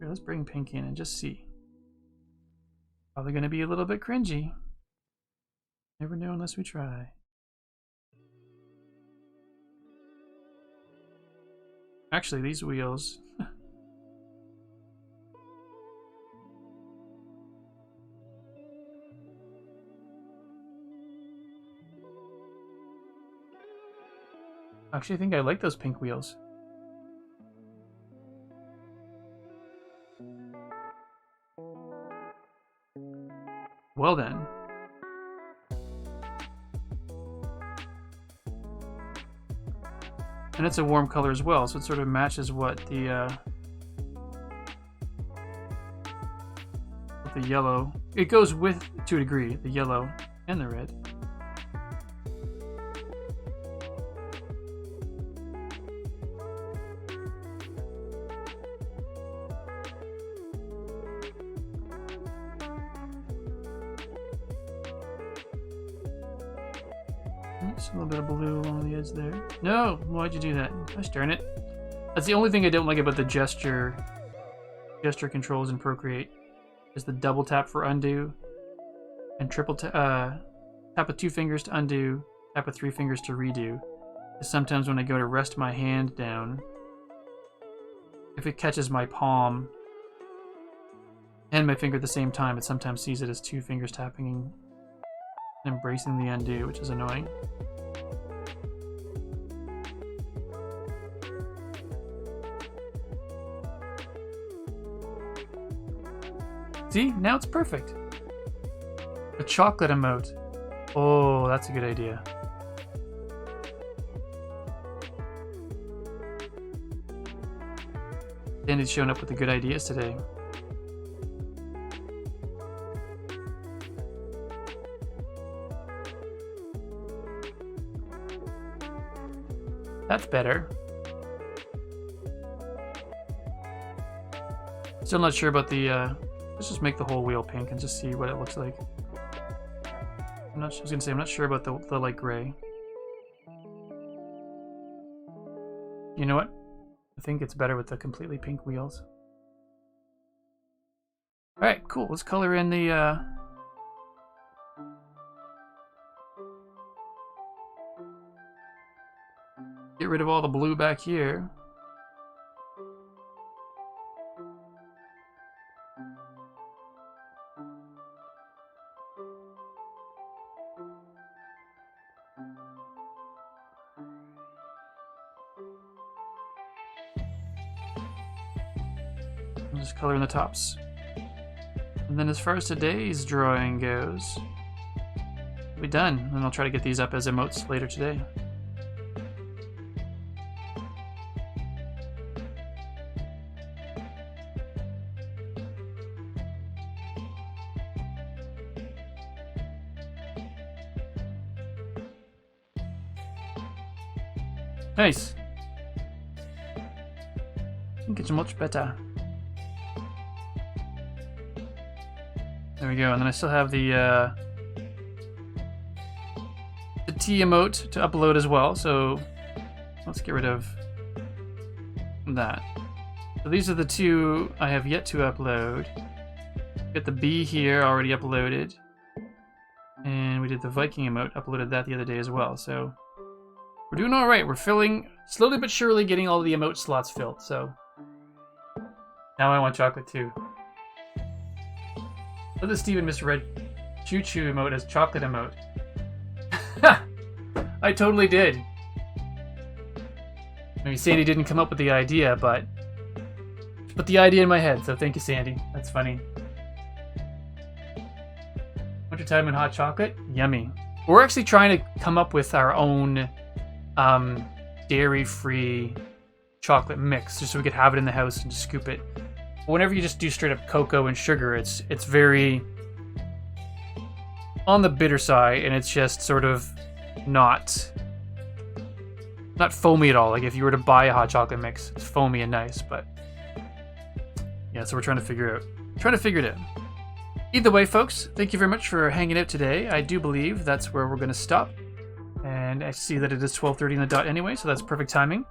Here, let's bring pink in and just see. Probably going to be a little bit cringy. Never know unless we try. Actually, these wheels... Actually, I think I like those pink wheels. Well then. And it's a warm color as well, so it sort of matches what the yellow. It goes with, to a degree, the yellow and the red. Just a little bit of blue along the edge there. No! Why'd you do that? Gosh darn it. That's the only thing I don't like about the gesture controls in Procreate. Is the double tap for undo and triple tap with 2 fingers to undo, tap with 3 fingers to redo. Sometimes when I go to rest my hand down, if it catches my palm and my finger at the same time, it sometimes sees it as 2 fingers tapping and embracing the undo, which is annoying. See, now it's perfect. A chocolate emote. Oh, that's a good idea. Sandy's showing up with the good ideas today. That's better. Still not sure about the, let's just make the whole wheel pink and just see what it looks like. I was gonna say, I'm not sure about the light gray. You know what? I think it's better with the completely pink wheels. Alright, cool. Let's color in the, get rid of all the blue back here. And just color in the tops. And then as far as today's drawing goes, we'll be done. And I'll try to get these up as emotes later today. Nice. I think it's much better. There we go, and then I still have the T emote to upload as well, so let's get rid of that. So these are the two I have yet to upload. Got the B here already uploaded, and we did the Viking emote, uploaded that the other day as well, so we're doing all right. We're filling, slowly but surely getting all the emote slots filled, so now I want chocolate too. Let the Steven misread Choo Choo emote as chocolate emote. I totally did. Maybe Sandy didn't come up with the idea, but put the idea in my head, so thank you, Sandy. That's funny. Wintertime and hot chocolate? Yummy. We're actually trying to come up with our own dairy-free chocolate mix, just so we could have it in the house and just scoop it. But whenever you just do straight up cocoa and sugar, it's very on the bitter side, and it's just sort of not foamy at all. Like if you were to buy a hot chocolate mix, it's foamy and nice, but yeah, so we're trying to figure it out. Either way, folks, thank you very much for hanging out today. I do believe that's where we're going to stop. And I see that it is 12:30 on the dot anyway, so that's perfect timing.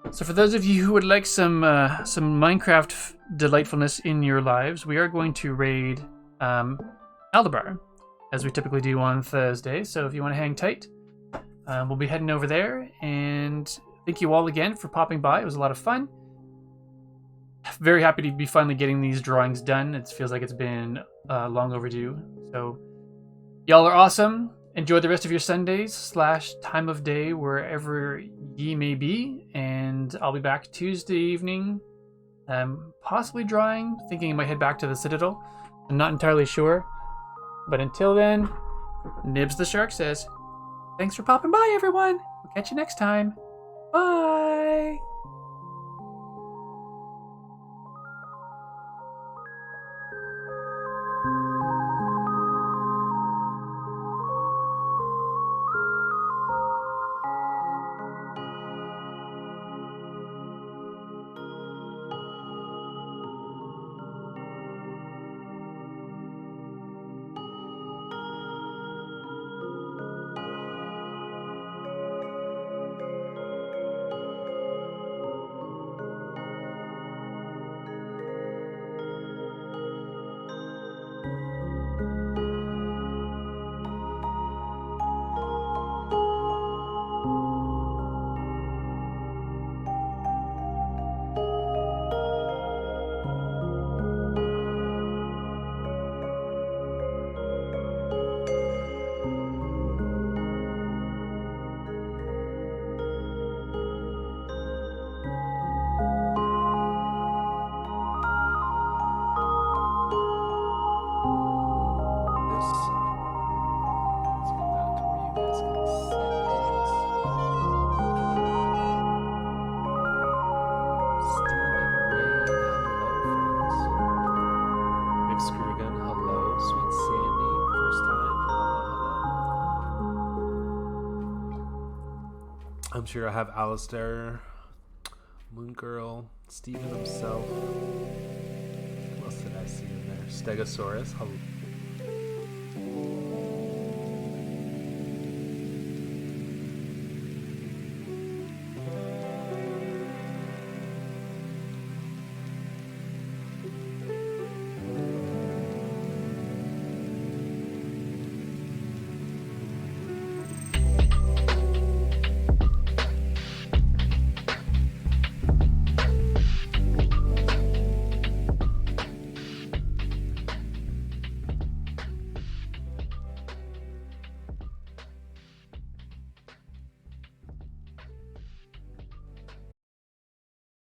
So for those of you who would like some Minecraft delightfulness in your lives, we are going to raid Aldebar, as we typically do on Thursday. So if you want to hang tight, we'll be heading over there. And thank you all again for popping by. It was a lot of fun. Very happy to be finally getting these drawings done. It feels like it's been long overdue. So y'all are awesome. Enjoy the rest of your Sundays / time of day wherever ye may be, and I'll be back Tuesday evening, possibly drawing, thinking I might head back to the Citadel. I'm not entirely sure, but until then, Nibs the Shark says, thanks for popping by, everyone. We'll catch you next time. Bye! I'm sure I have Alistair, Moon Girl, Steven himself. What else did I see in there? Stegosaurus.